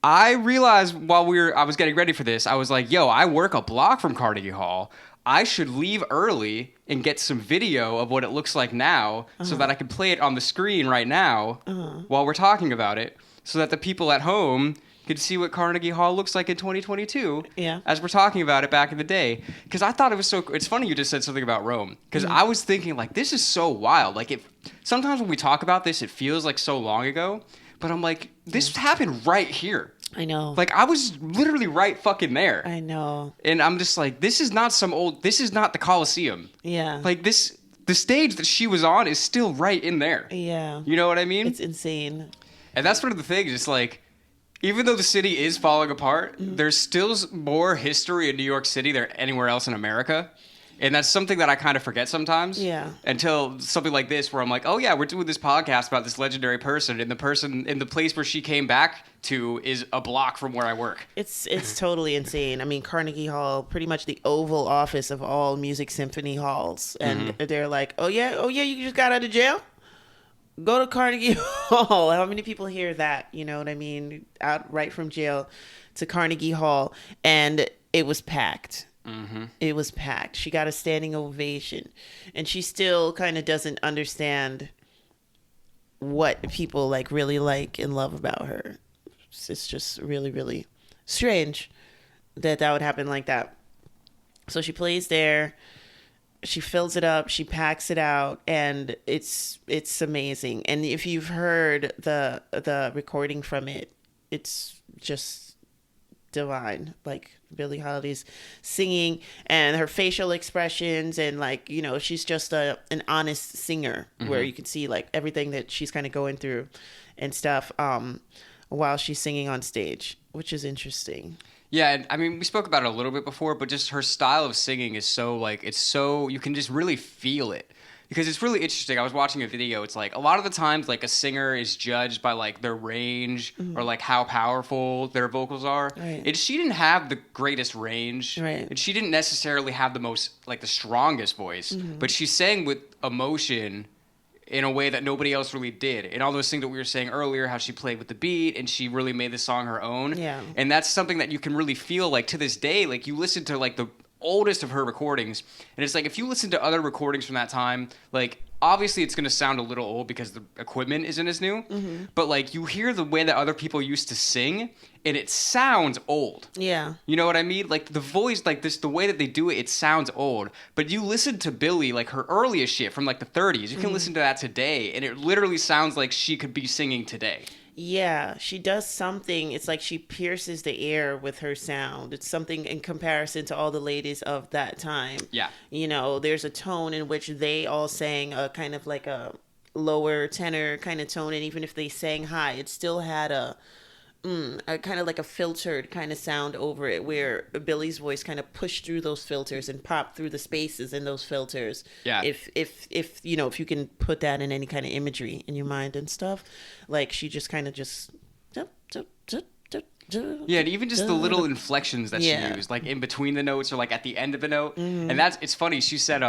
I realized while I was getting ready for this, I was like, yo, I work a block from Carnegie Hall. I should leave early and get some video of what it looks like now so that I can play it on the screen right now while we're talking about it so that the people at home can see what Carnegie Hall looks like in 2022 as we're talking about it back in the day. Because I thought it was it's funny you just said something about Rome. Because I was thinking, like, this is so wild. Like, sometimes when we talk about this, it feels like so long ago. But I'm like, this happened right here. I know. Like, I was literally right fucking there. I know. And I'm just like, this is not the Coliseum. Yeah. Like, the stage that she was on is still right in there. Yeah. You know what I mean? It's insane. And that's one of the things. It's like, even though the city is falling apart, there's still more history in New York City than anywhere else in America. And that's something that I kind of forget sometimes. Yeah. Until something like this where I'm like, oh yeah, we're doing this podcast about this legendary person, and the person in the place where she came back to is a block from where I work. It's totally insane. I mean, Carnegie Hall, pretty much the Oval Office of all music symphony halls. And they're like, oh yeah, you just got out of jail? Go to Carnegie Hall. How many people hear that? You know what I mean? Out right from jail to Carnegie Hall. And it was packed. It was packed. She got a standing ovation. And she still kind of doesn't understand what people like really like and love about her. It's just really, really strange that would happen like that. So she plays there. She fills it up. She packs it out, and it's amazing. And if you've heard the recording from it, it's just divine. Like Billie Holiday's singing and her facial expressions, and like, you know, she's just an honest singer where you can see like everything that she's kind of going through and stuff while she's singing on stage, which is interesting. Yeah, and I mean, we spoke about it a little bit before, but just her style of singing is so, like, you can just really feel it. Because it's really interesting. I was watching a video. It's like, a lot of the times, like, a singer is judged by, like, their range or, like, how powerful their vocals are. Right. And she didn't have the greatest range. Right. And she didn't necessarily have the most, like, the strongest voice. But she sang with emotion in a way that nobody else really did. And all those things that we were saying earlier, how she played with the beat and she really made the song her own. Yeah. And that's something that you can really feel, like, to this day. Like, you listen to, like, the oldest of her recordings, and it's like, if you listen to other recordings from that time, like, obviously it's going to sound a little old because the equipment isn't as new, but, like, you hear the way that other people used to sing, and it sounds old. Yeah. You know what I mean? Like, the voice, like, this, the way that they do it, it sounds old. But you listen to Billie, like, her earliest shit from, like, the 30s, you can listen to that today, and it literally sounds like she could be singing today. Yeah, she does something. It's like she pierces the air with her sound. It's something in comparison to all the ladies of that time. Yeah. You know, there's a tone in which they all sang a kind of like a lower tenor kind of tone. And even if they sang high, it still had a kind of like a filtered kind of sound over it, where Billie's voice kind of pushed through those filters and popped through the spaces in those filters. Yeah. If you know, if you can put that in any kind of imagery in your mind and stuff, like she just kind of just Yeah, and even just the little inflections that she used, like in between the notes or like at the end of a note. And it's funny. She said,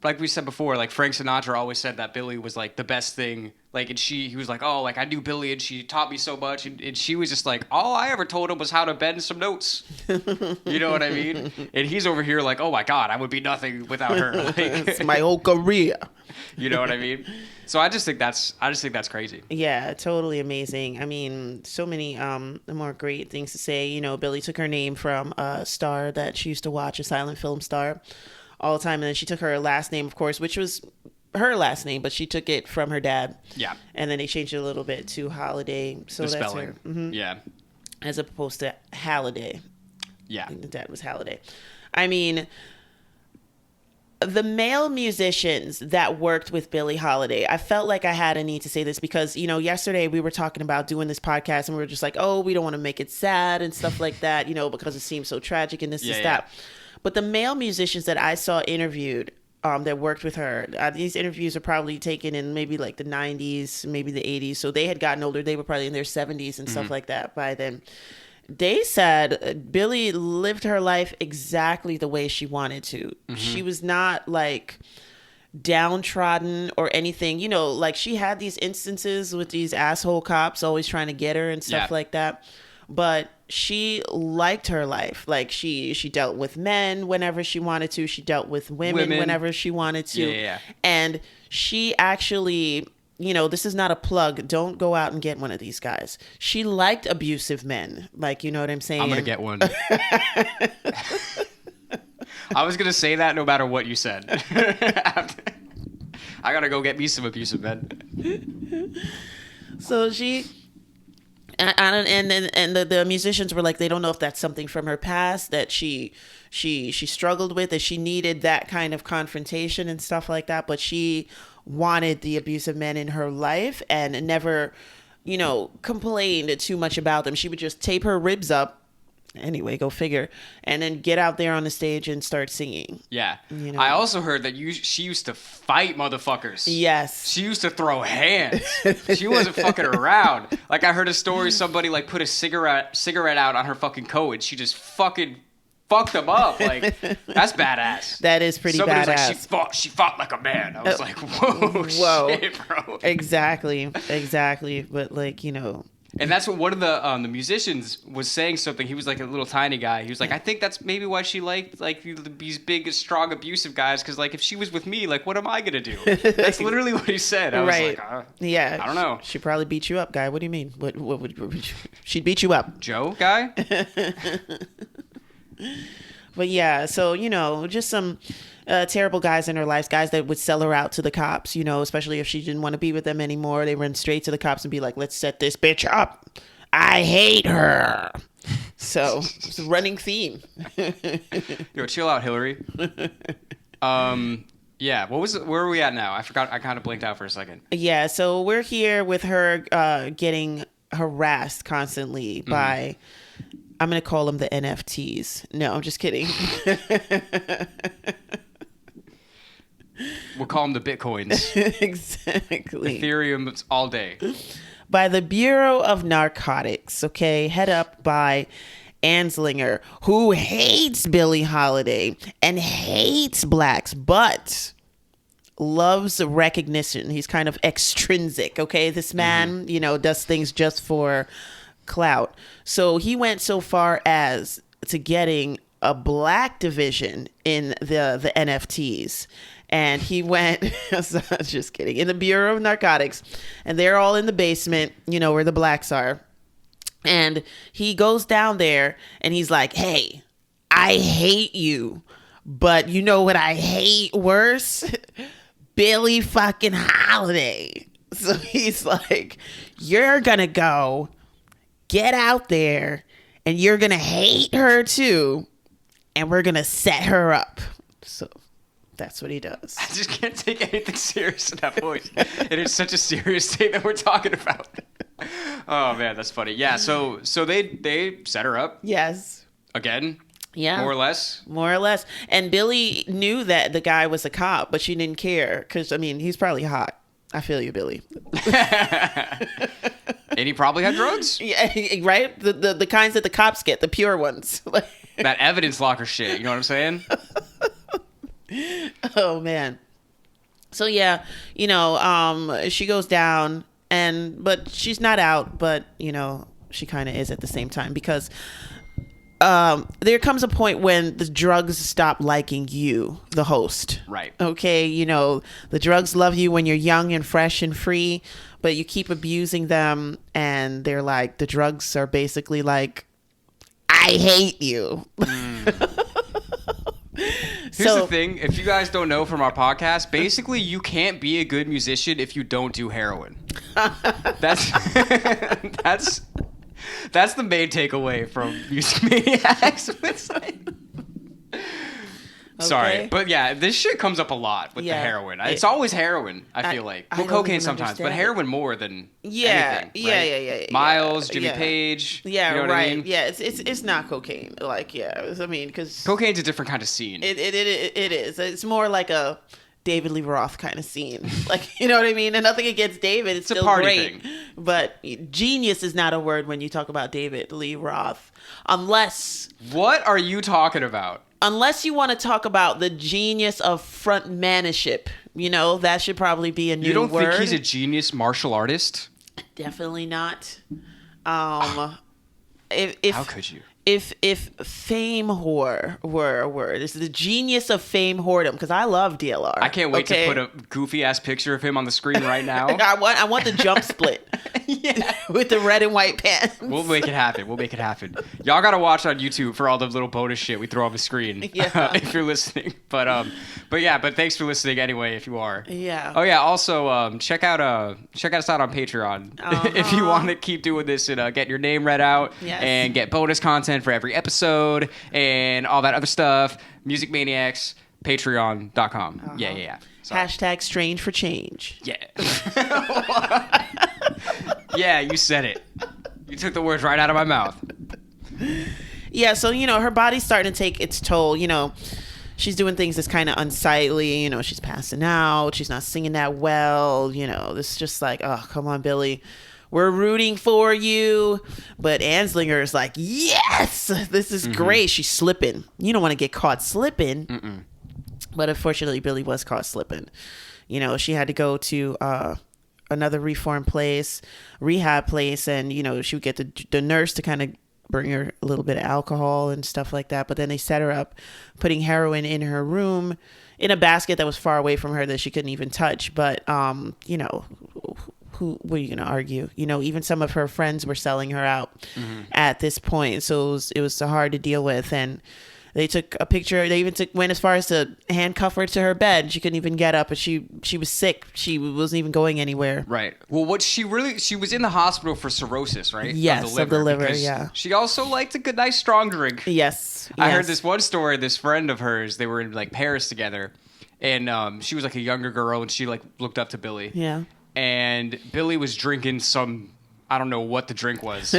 like we said before, like Frank Sinatra always said that Billie was like the best thing. Like, and he was like, oh, like I knew Billie and she taught me so much. And she was just like, all I ever told him was how to bend some notes. You know what I mean? And he's over here like, oh my God, I would be nothing without her. Like, it's my whole career. You know what I mean? So I just think that's crazy. Yeah, totally amazing. I mean, so many more great things to say. You know, Billie took her name from a star that she used to watch, a silent film star, all the time. And then she took her last name, of course, which was her last name, but she took it from her dad. Yeah. And then they changed it a little bit to Holiday. So the that's spelling. her. Yeah. As opposed to Halliday. Yeah. The dad was Halliday. I mean, the male musicians that worked with Billie Holiday, I felt like I had a need to say this because, you know, yesterday we were talking about doing this podcast and we were just like, oh, we don't want to make it sad and stuff like that, you know, because it seems so tragic and this and that. But the male musicians that I saw interviewed that worked with her, these interviews are probably taken in maybe like the 90s, maybe the 80s. So they had gotten older. They were probably in their 70s and stuff like that by then. They said Billie lived her life exactly the way she wanted to. She was not like downtrodden or anything. You know, like she had these instances with these asshole cops always trying to get her and stuff like that. But she liked her life. Like she dealt with men whenever she wanted to. She dealt with women whenever she wanted to. And she actually, you know, this is not a plug. Don't go out and get one of these guys. She liked abusive men. Like, you know what I'm saying? I'm going to get one. I was going to say that no matter what you said. I got to go get me some abusive men. So she... And the musicians were like, they don't know if that's something from her past that she struggled with, that she needed that kind of confrontation and stuff like that. But she wanted the abusive men in her life and never, you know, complained too much about them. She would just tape her ribs up. Anyway, go figure. And then get out there on the stage and start singing. Yeah. You know? I also heard that she used to fight motherfuckers. Yes. She used to throw hands. She wasn't fucking around. Like, I heard a story, somebody, like, put a cigarette out on her fucking coat, and she just fucking fucked them up. Like, that's badass. That is pretty Somebody's badass. like, she fought like a man. I was like, whoa, shit, bro. Exactly. But, like, you know... And that's what one of the musicians was saying something. He was like a little tiny guy. He was like, I think that's maybe why she liked like these big, strong, abusive guys. Because like if she was with me, like what am I gonna do? That's literally what he said. I was like, yeah, I don't know. She probably beat you up, guy. What do you mean? What would she'd beat you up? Joe guy. But yeah, so you know, just some terrible guys in her life, guys that would sell her out to the cops, you know, especially if she didn't want to be with them anymore. They run straight to the cops and be like, let's set this bitch up. I hate her. So it's a running theme. Yo, chill out, Hillary. Yeah, where are we at now? I forgot. I kind of blinked out for a second. Yeah, so we're here with her getting harassed constantly by... I'm going to call them the NFTs. No, I'm just kidding. We'll call them the Bitcoins. Exactly. Ethereum all day. By the Bureau of Narcotics, okay? Head up by Anslinger, who hates Billie Holiday and hates blacks, but loves recognition. He's kind of extrinsic, okay? This man, you know, does things just for... clout. So he went so far as to getting a black division in the NFTs. And he went, just kidding, in the Bureau of Narcotics. And they're all in the basement, you know, where the blacks are. And he goes down there and he's like, hey, I hate you. But you know what I hate worse? Billie fucking Holiday. So he's like, you're gonna go get out there and you're gonna hate her too, and we're gonna set her up. So that's what he does. I just can't take anything serious in that voice. It is such a serious thing that we're talking about. Oh man, that's funny. Yeah, so they set her up. Yes. Again. Yeah. More or less. More or less. And Billie knew that the guy was a cop, but she didn't care because I mean he's probably hot. I feel you, Billie. And he probably had drugs. Yeah, right? The kinds that the cops get, the pure ones. That evidence locker shit. You know what I'm saying? Oh, man. So, yeah, she goes down, but she's not out, but, she kind of is at the same time because there comes a point when the drugs stop liking you, the host. Right. Okay, the drugs love you when you're young and fresh and free, but you keep abusing them, and they're like, the drugs are basically like, I hate you. Here's the thing. If you guys don't know from our podcast, basically you can't be a good musician if you don't do heroin. That's that's the main takeaway from Music Maniacs. Sorry, Okay. but yeah, this shit comes up a lot with the heroin. It's always heroin, I feel like. Well, don't cocaine even sometimes, but understand heroin more than anything. Yeah, right? yeah. Miles, Jimmy Page. Yeah, you know what right. I mean? Yeah, it's not cocaine. Like, yeah, I mean, because Cocaine's a different kind of scene. it is. It's more like a David Lee Roth kind of scene. Like, you know what I mean? And nothing against David. It's still a party great. thing. But genius is not a word when you talk about David Lee Roth. What are you talking about? Unless you want to talk about the genius of frontmanship. That should probably be a new word. You don't think he's a genius martial artist? Definitely not. If How could you? If fame whore were a word, it's the genius of fame whoredom, because I love DLR. I can't wait to put a goofy ass picture of him on the screen right now. I want the jump split. Yeah. With the red and white pants. We'll make it happen. Y'all gotta watch on YouTube for all the little bonus shit we throw on the screen. Yeah. If you're listening. But thanks for listening anyway if you are. Yeah. Oh yeah, also check us out on Patreon if you want to keep doing this and get your name read out and get bonus content for every episode and all that other stuff. Music Maniacs, patreon.com. Yeah. Sorry. Hashtag strange for change. Yeah. Yeah, you said it. You took the words right out of my mouth. Yeah, so, her body's starting to take its toll. She's doing things that's kind of unsightly. She's passing out. She's not singing that well. This is just like, oh, come on, Billie. We're rooting for you. But Anslinger is like, yes, this is great. She's slipping. You don't want to get caught slipping. Mm-mm. But unfortunately, Billie was caught slipping. She had to go to another rehab place, and she would get the nurse to kind of bring her a little bit of alcohol and stuff like that. But then they set her up, putting heroin in her room in a basket that was far away from her that she couldn't even touch. But who were you gonna argue? Even some of her friends were selling her out at this point, so it was so hard to deal with. And they took a picture. They even went as far as to handcuff her to her bed. She couldn't even get up, and she was sick. She wasn't even going anywhere. Right. Well, she was in the hospital for cirrhosis, right? Yes, of the liver. Yeah. She also liked a good, nice, strong drink. Yes. I heard this one story. This friend of hers, they were in like Paris together, and she was like a younger girl, and she like looked up to Billie. Yeah. And Billie was drinking some, I don't know what the drink was,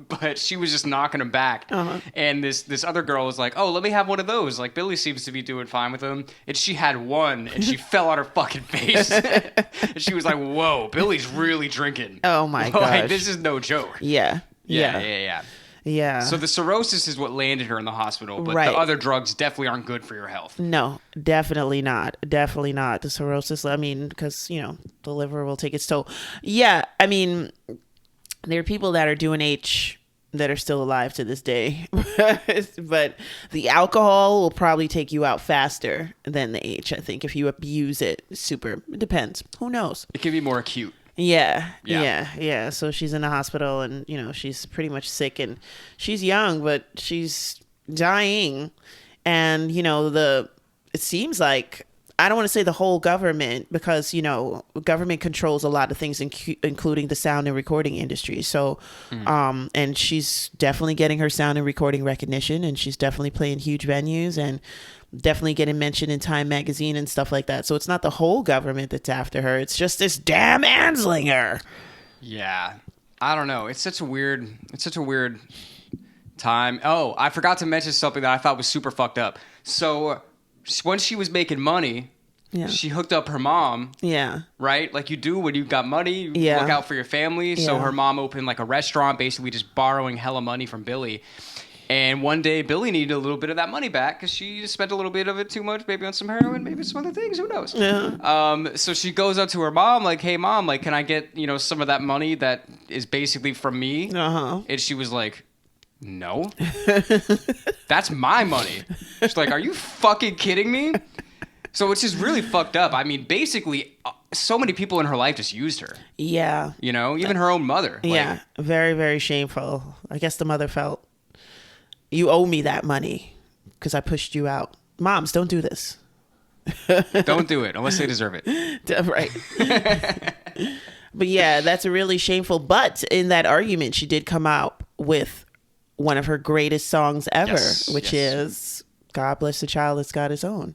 but she was just knocking him back. Uh-huh. And this other girl was like, oh, let me have one of those. Like, Billie seems to be doing fine with them. And she had one, and she fell on her fucking face. And she was like, whoa, Billie's really drinking. Oh, my gosh. Like, this is no joke. Yeah. Yeah. So the cirrhosis is what landed her in the hospital, but right. The other drugs definitely aren't good for your health. No, definitely not. Definitely not. The cirrhosis, because, the liver will take its toll. Yeah, there are people that are doing H that are still alive to this day. But the alcohol will probably take you out faster than the H, I think, if you abuse it. It depends. Who knows? It can be more acute. Yeah. So she's in the hospital, and she's pretty much sick, and she's young, but she's dying. And it seems like, I don't want to say the whole government, because government controls a lot of things, including the sound and recording industry. So and she's definitely getting her sound and recording recognition, and she's definitely playing huge venues, and definitely getting mentioned in Time magazine and stuff like that. So it's not the whole government that's after her. It's just this damn Anslinger. Yeah. I don't know. It's such a weird time. Oh, I forgot to mention something that I thought was super fucked up. So when she was making money, Yeah. She hooked up her mom. Yeah. Right? Like you do when you've got money, you Yeah. look out for your family. So Yeah. her mom opened like a restaurant, basically just borrowing hella money from Billie. And one day, Billie needed a little bit of that money back because she spent a little bit of it too much, maybe on some heroin, maybe some other things. Who knows? Yeah. So she goes up to her mom, like, "Hey, mom, like, can I get some of that money that is basically from me?" Uh-huh. And she was like, "No, that's my money." She's like, "Are you fucking kidding me?" So which is really fucked up. I mean, basically, so many people in her life just used her. Yeah. Even her own mother. Yeah. Very, very shameful. I guess the mother felt, you owe me that money because I pushed you out. Moms, don't do this. Don't do it unless they deserve it. Right. But yeah, that's really shameful. But in that argument, she did come out with one of her greatest songs ever, which is God Bless the Child That's Got His Own.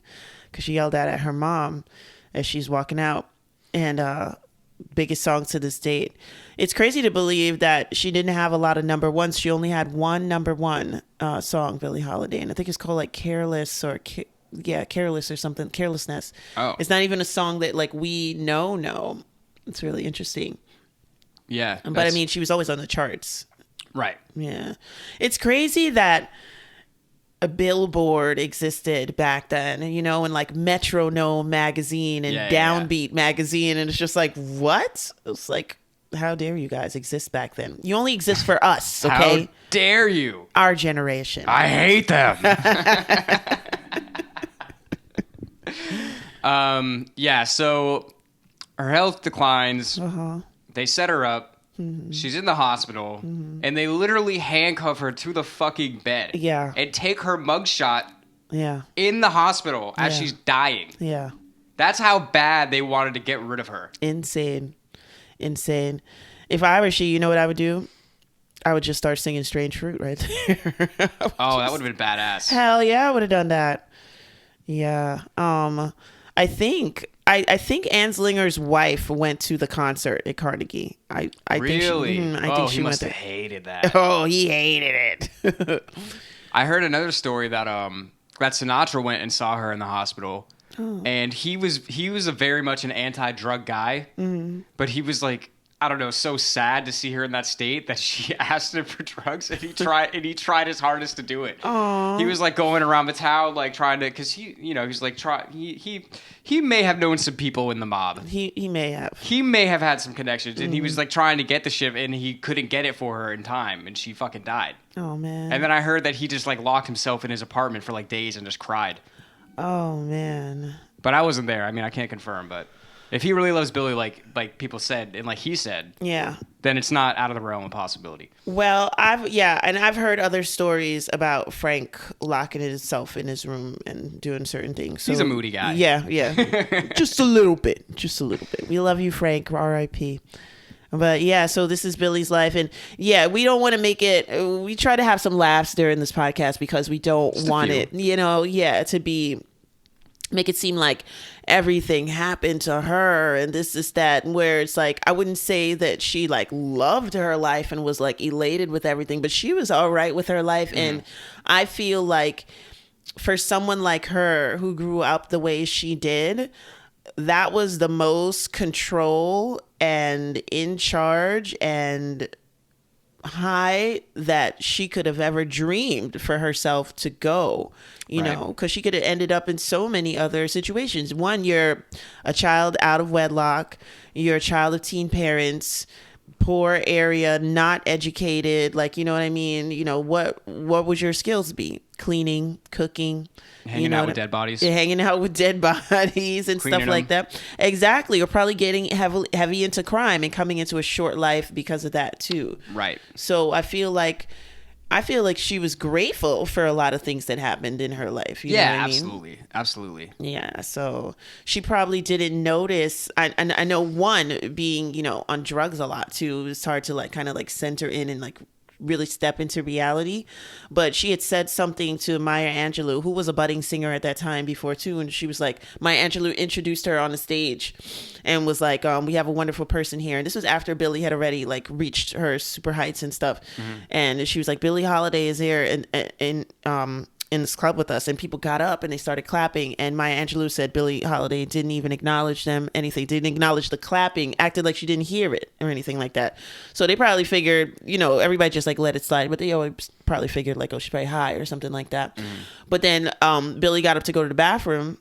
Because she yelled at her mom as she's walking out. And biggest song to this date. It's crazy to believe that she didn't have a lot of number ones. She only had one number one song, Billie Holiday. And I think it's called like Careless or Careless or something. Carelessness. Oh. It's not even a song that like we know. It's really interesting. Yeah. But I mean, she was always on the charts. Right. Yeah. It's crazy that a Billboard existed back then, and like Metronome magazine and Downbeat magazine. And it's just like, what? It's like, how dare you guys exist back then? You only exist for us, okay? How dare you? Our generation. I hate them. So her health declines. Uh-huh. They set her up. Mm-hmm. She's in the hospital, and they literally handcuff her to the fucking bed. Yeah. And take her mugshot. Yeah. In the hospital as she's dying. Yeah. That's how bad they wanted to get rid of her. Insane. If I were she, you know what I would do? I would just start singing Strange Fruit right there. That would have been badass. Hell yeah, I would have done that. Yeah. I think Anslinger's wife went to the concert at Carnegie. I really? Think I think she he went must have there. hated that. Oh, he hated it. I heard another story that Sinatra went and saw her in the hospital, and he was a very much an anti-drug guy, but he was like, I don't know, so sad to see her in that state that she asked him for drugs, and he tried his hardest to do it. Aww. He was like going around the town like trying to, because he's like he may have known some people in the mob. He may have. He may have had some connections, and he was like trying to get the shit, and he couldn't get it for her in time, and she fucking died. Oh man. And then I heard that he just like locked himself in his apartment for like days and just cried. Oh man. But I wasn't there. I mean, I can't confirm, but if he really loves Billie, like people said, and like he said, yeah, then it's not out of the realm of possibility. Well, I've heard other stories about Frank locking himself in his room and doing certain things. So, he's a moody guy. Yeah. Just a little bit. We love you, Frank. R.I.P. But yeah, so this is Billie's life, and yeah, we don't want to make it. We try to have some laughs during this podcast because we don't want it, to be. Make it seem like everything happened to her and this is that, where it's like, I wouldn't say that she like loved her life and was like elated with everything, but she was all right with her life. And I feel like for someone like her who grew up the way she did, that was the most control and in charge and high that she could have ever dreamed for herself to go, know, because she could have ended up in so many other situations. One, you're a child out of wedlock, you're a child of teen parents, poor area, not educated, like, you know what I mean? What would your skills be? Cleaning, cooking, hanging out with dead bodies. Hanging out with dead bodies and stuff like that. Exactly. Or probably getting heavy into crime and coming into a short life because of that too. Right. So I feel like she was grateful for a lot of things that happened in her life. You know what I mean? Absolutely. Yeah. So she probably didn't notice. I know one being, on drugs a lot too. It's hard to like kind of like center in and like really step into reality. But she had said something to Maya Angelou, who was a budding singer at that time before too, and she was like, Maya Angelou introduced her on the stage and was like, we have a wonderful person here. And this was after Billie had already like reached her super heights and stuff. And she was like, Billie Holiday is here in in this club with us, and people got up and they started clapping, and Maya Angelou said Billie Holiday didn't even acknowledge them, anything, didn't acknowledge the clapping, acted like she didn't hear it or anything like that. So they probably figured, everybody just like let it slide, but they always probably figured like, oh, she's probably high or something like that. But then Billie got up to go to the bathroom,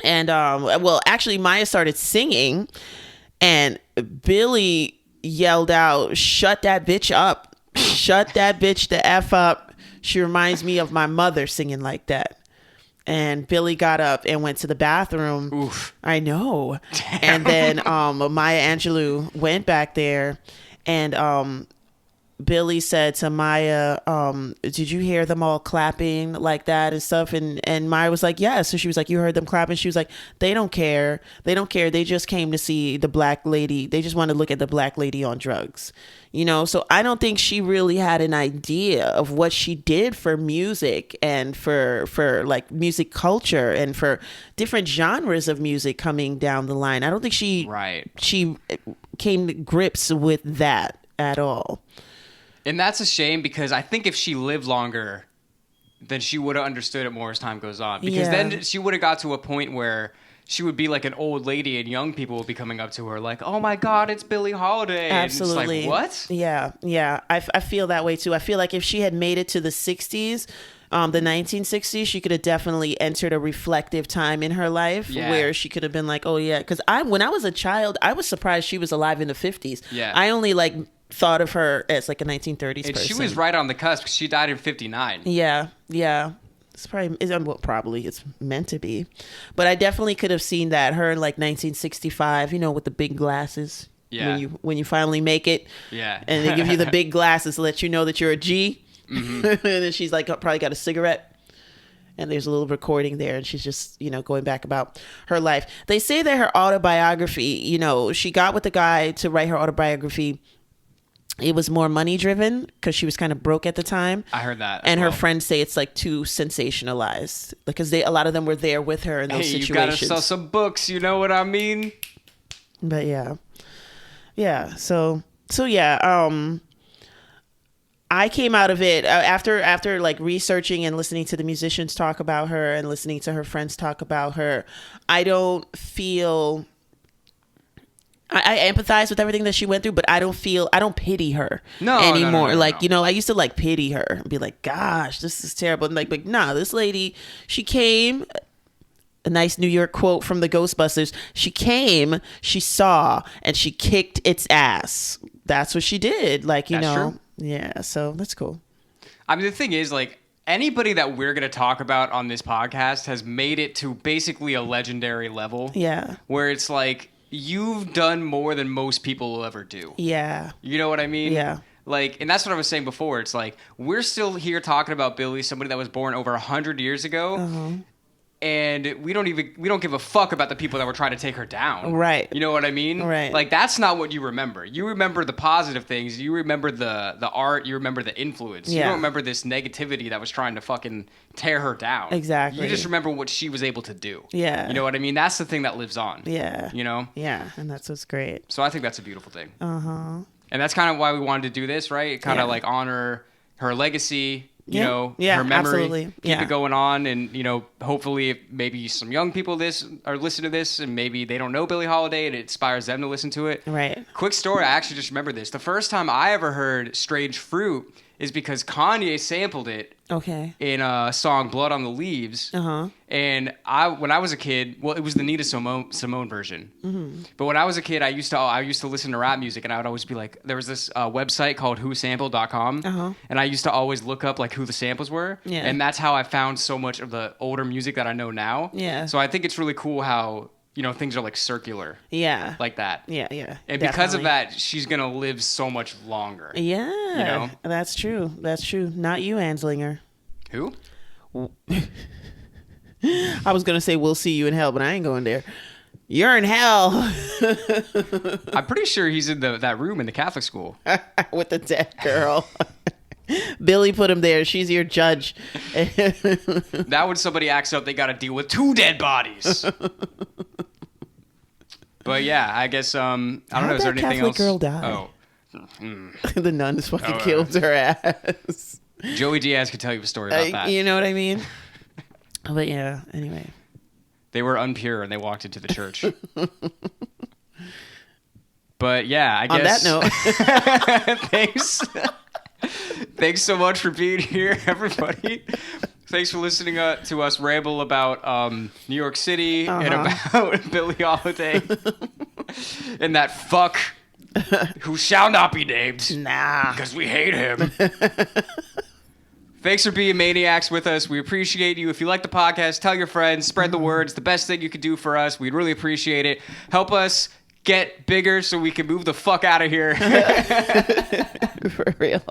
and actually Maya started singing, and Billie yelled out, "Shut that bitch up. Shut that bitch the F up. She reminds me of my mother singing like that." And Billie got up and went to the bathroom. Oof. I know. Damn. And then Maya Angelou went back there, and Billie said to Maya, "Did you hear them all clapping like that and stuff?" And Maya was like, "Yeah." So she was like, "You heard them clapping?" She was like, "They don't care. They don't care. They just came to see the black lady. They just want to look at the black lady on drugs." So I don't think she really had an idea of what she did for music and for like music culture and for different genres of music coming down the line. I don't think she came to grips with that at all. And that's a shame, because I think if she lived longer, then she would have understood it more as time goes on. Because then she would have got to a point where she would be like an old lady and young people would be coming up to her like, "Oh my God, it's Billie Holiday." Absolutely. And it's like, what? Yeah. I feel that way too. I feel like if she had made it to the 60s, the 1960s, she could have definitely entered a reflective time in her life where she could have been like, "Oh yeah." Because when I was a child, I was surprised she was alive in the 50s. Yeah. I only thought of her as like a 1930s And person. she was right on the cusp. She died in 59. Yeah. It's probably it's meant to be, but I definitely could have seen that her in like 1965, with the big glasses. Yeah. When you finally make it. Yeah. And they give you the big glasses to let you know that you're a G. Mm-hmm. And then she's like probably got a cigarette, and there's a little recording there, and she's just going back about her life. They say that her autobiography, she got with the guy to write her autobiography. It was more money driven because she was kind of broke at the time. I heard that. And her friends say it's like too sensationalized because a lot of them were there with her in those situations. You gotta sell some books. You know what I mean? But yeah. So yeah. I came out of it after like researching and listening to the musicians talk about her and listening to her friends talk about her. I don't feel. I empathize with everything that she went through, but I don't pity her anymore. No. I used to like pity her and be like, "Gosh, this is terrible." And like, nah, this lady, she came, a nice New York quote from the Ghostbusters. She came, she saw, and she kicked its ass. That's what she did. That's true. Yeah. So that's cool. I mean, the thing is, like, anybody that we're going to talk about on this podcast has made it to basically a legendary level. Yeah. Where it's like, you've done more than most people will ever do. Yeah. You know what I mean? Yeah. Like, and that's what I was saying before. It's like, we're still here talking about Billie, somebody that was born over 100 years ago. Uh-huh. And we don't give a fuck about the people that were trying to take her down. Right. You know what I mean? Right. Like, that's not what you remember. You remember the positive things. You remember the art. You remember the influence. Yeah. You don't remember this negativity that was trying to fucking tear her down. Exactly. You just remember what she was able to do. Yeah. You know what I mean? That's the thing that lives on. Yeah. You know? Yeah. And that's what's great. So I think that's a beautiful thing. Uh-huh. And that's kind of why we wanted to do this, right? Kind of like honor her legacy. You know, her memory, absolutely. Keep it going on. And, hopefully maybe some young people are listening to this and maybe they don't know Billie Holiday and it inspires them to listen to it. Right. Quick story. I actually just remember this. The first time I ever heard Strange Fruit is because Kanye sampled it. Okay. In a song Blood on the Leaves. Uh-huh. And when I was a kid, well, it was the Nina Simone version. Mm-hmm. But when I was a kid, I used to listen to rap music, and I would always be like, there was this website called whosampled.com, uh-huh. and I used to always look up like who the samples were. Yeah. And that's how I found so much of the older music that I know now. Yeah. So I think it's really cool how things are like circular. Yeah. Like that. Yeah. And because of that, she's going to live so much longer. Yeah. That's true. Not you, Anslinger. Who? I was going to say, we'll see you in hell, but I ain't going there. You're in hell. I'm pretty sure he's in that room in the Catholic school. With the dead girl. Billie put him there. She's your judge. Now when somebody acts up, they got to deal with 2 dead bodies. But yeah, I guess I don't know. Is there anything Catholic else? Girl die? Oh, the nuns fucking killed her ass. Joey Diaz could tell you a story about that. You know what I mean? But yeah, anyway. They were unpure and they walked into the church. But yeah, I guess. On that note. Thanks. Thanks so much for being here, everybody. Thanks for listening to us ramble about New York City and about Billie Holiday. And that fuck who shall not be named. Nah. Because we hate him. Thanks for being maniacs with us. We appreciate you. If you like the podcast, tell your friends, spread the word. It's the best thing you could do for us. We'd really appreciate it. Help us get bigger so we can move the fuck out of here. For real.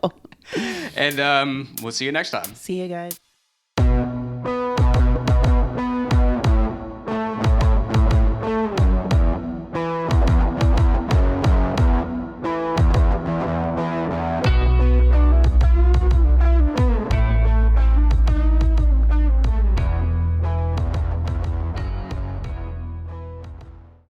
And we'll see you next time. See you guys.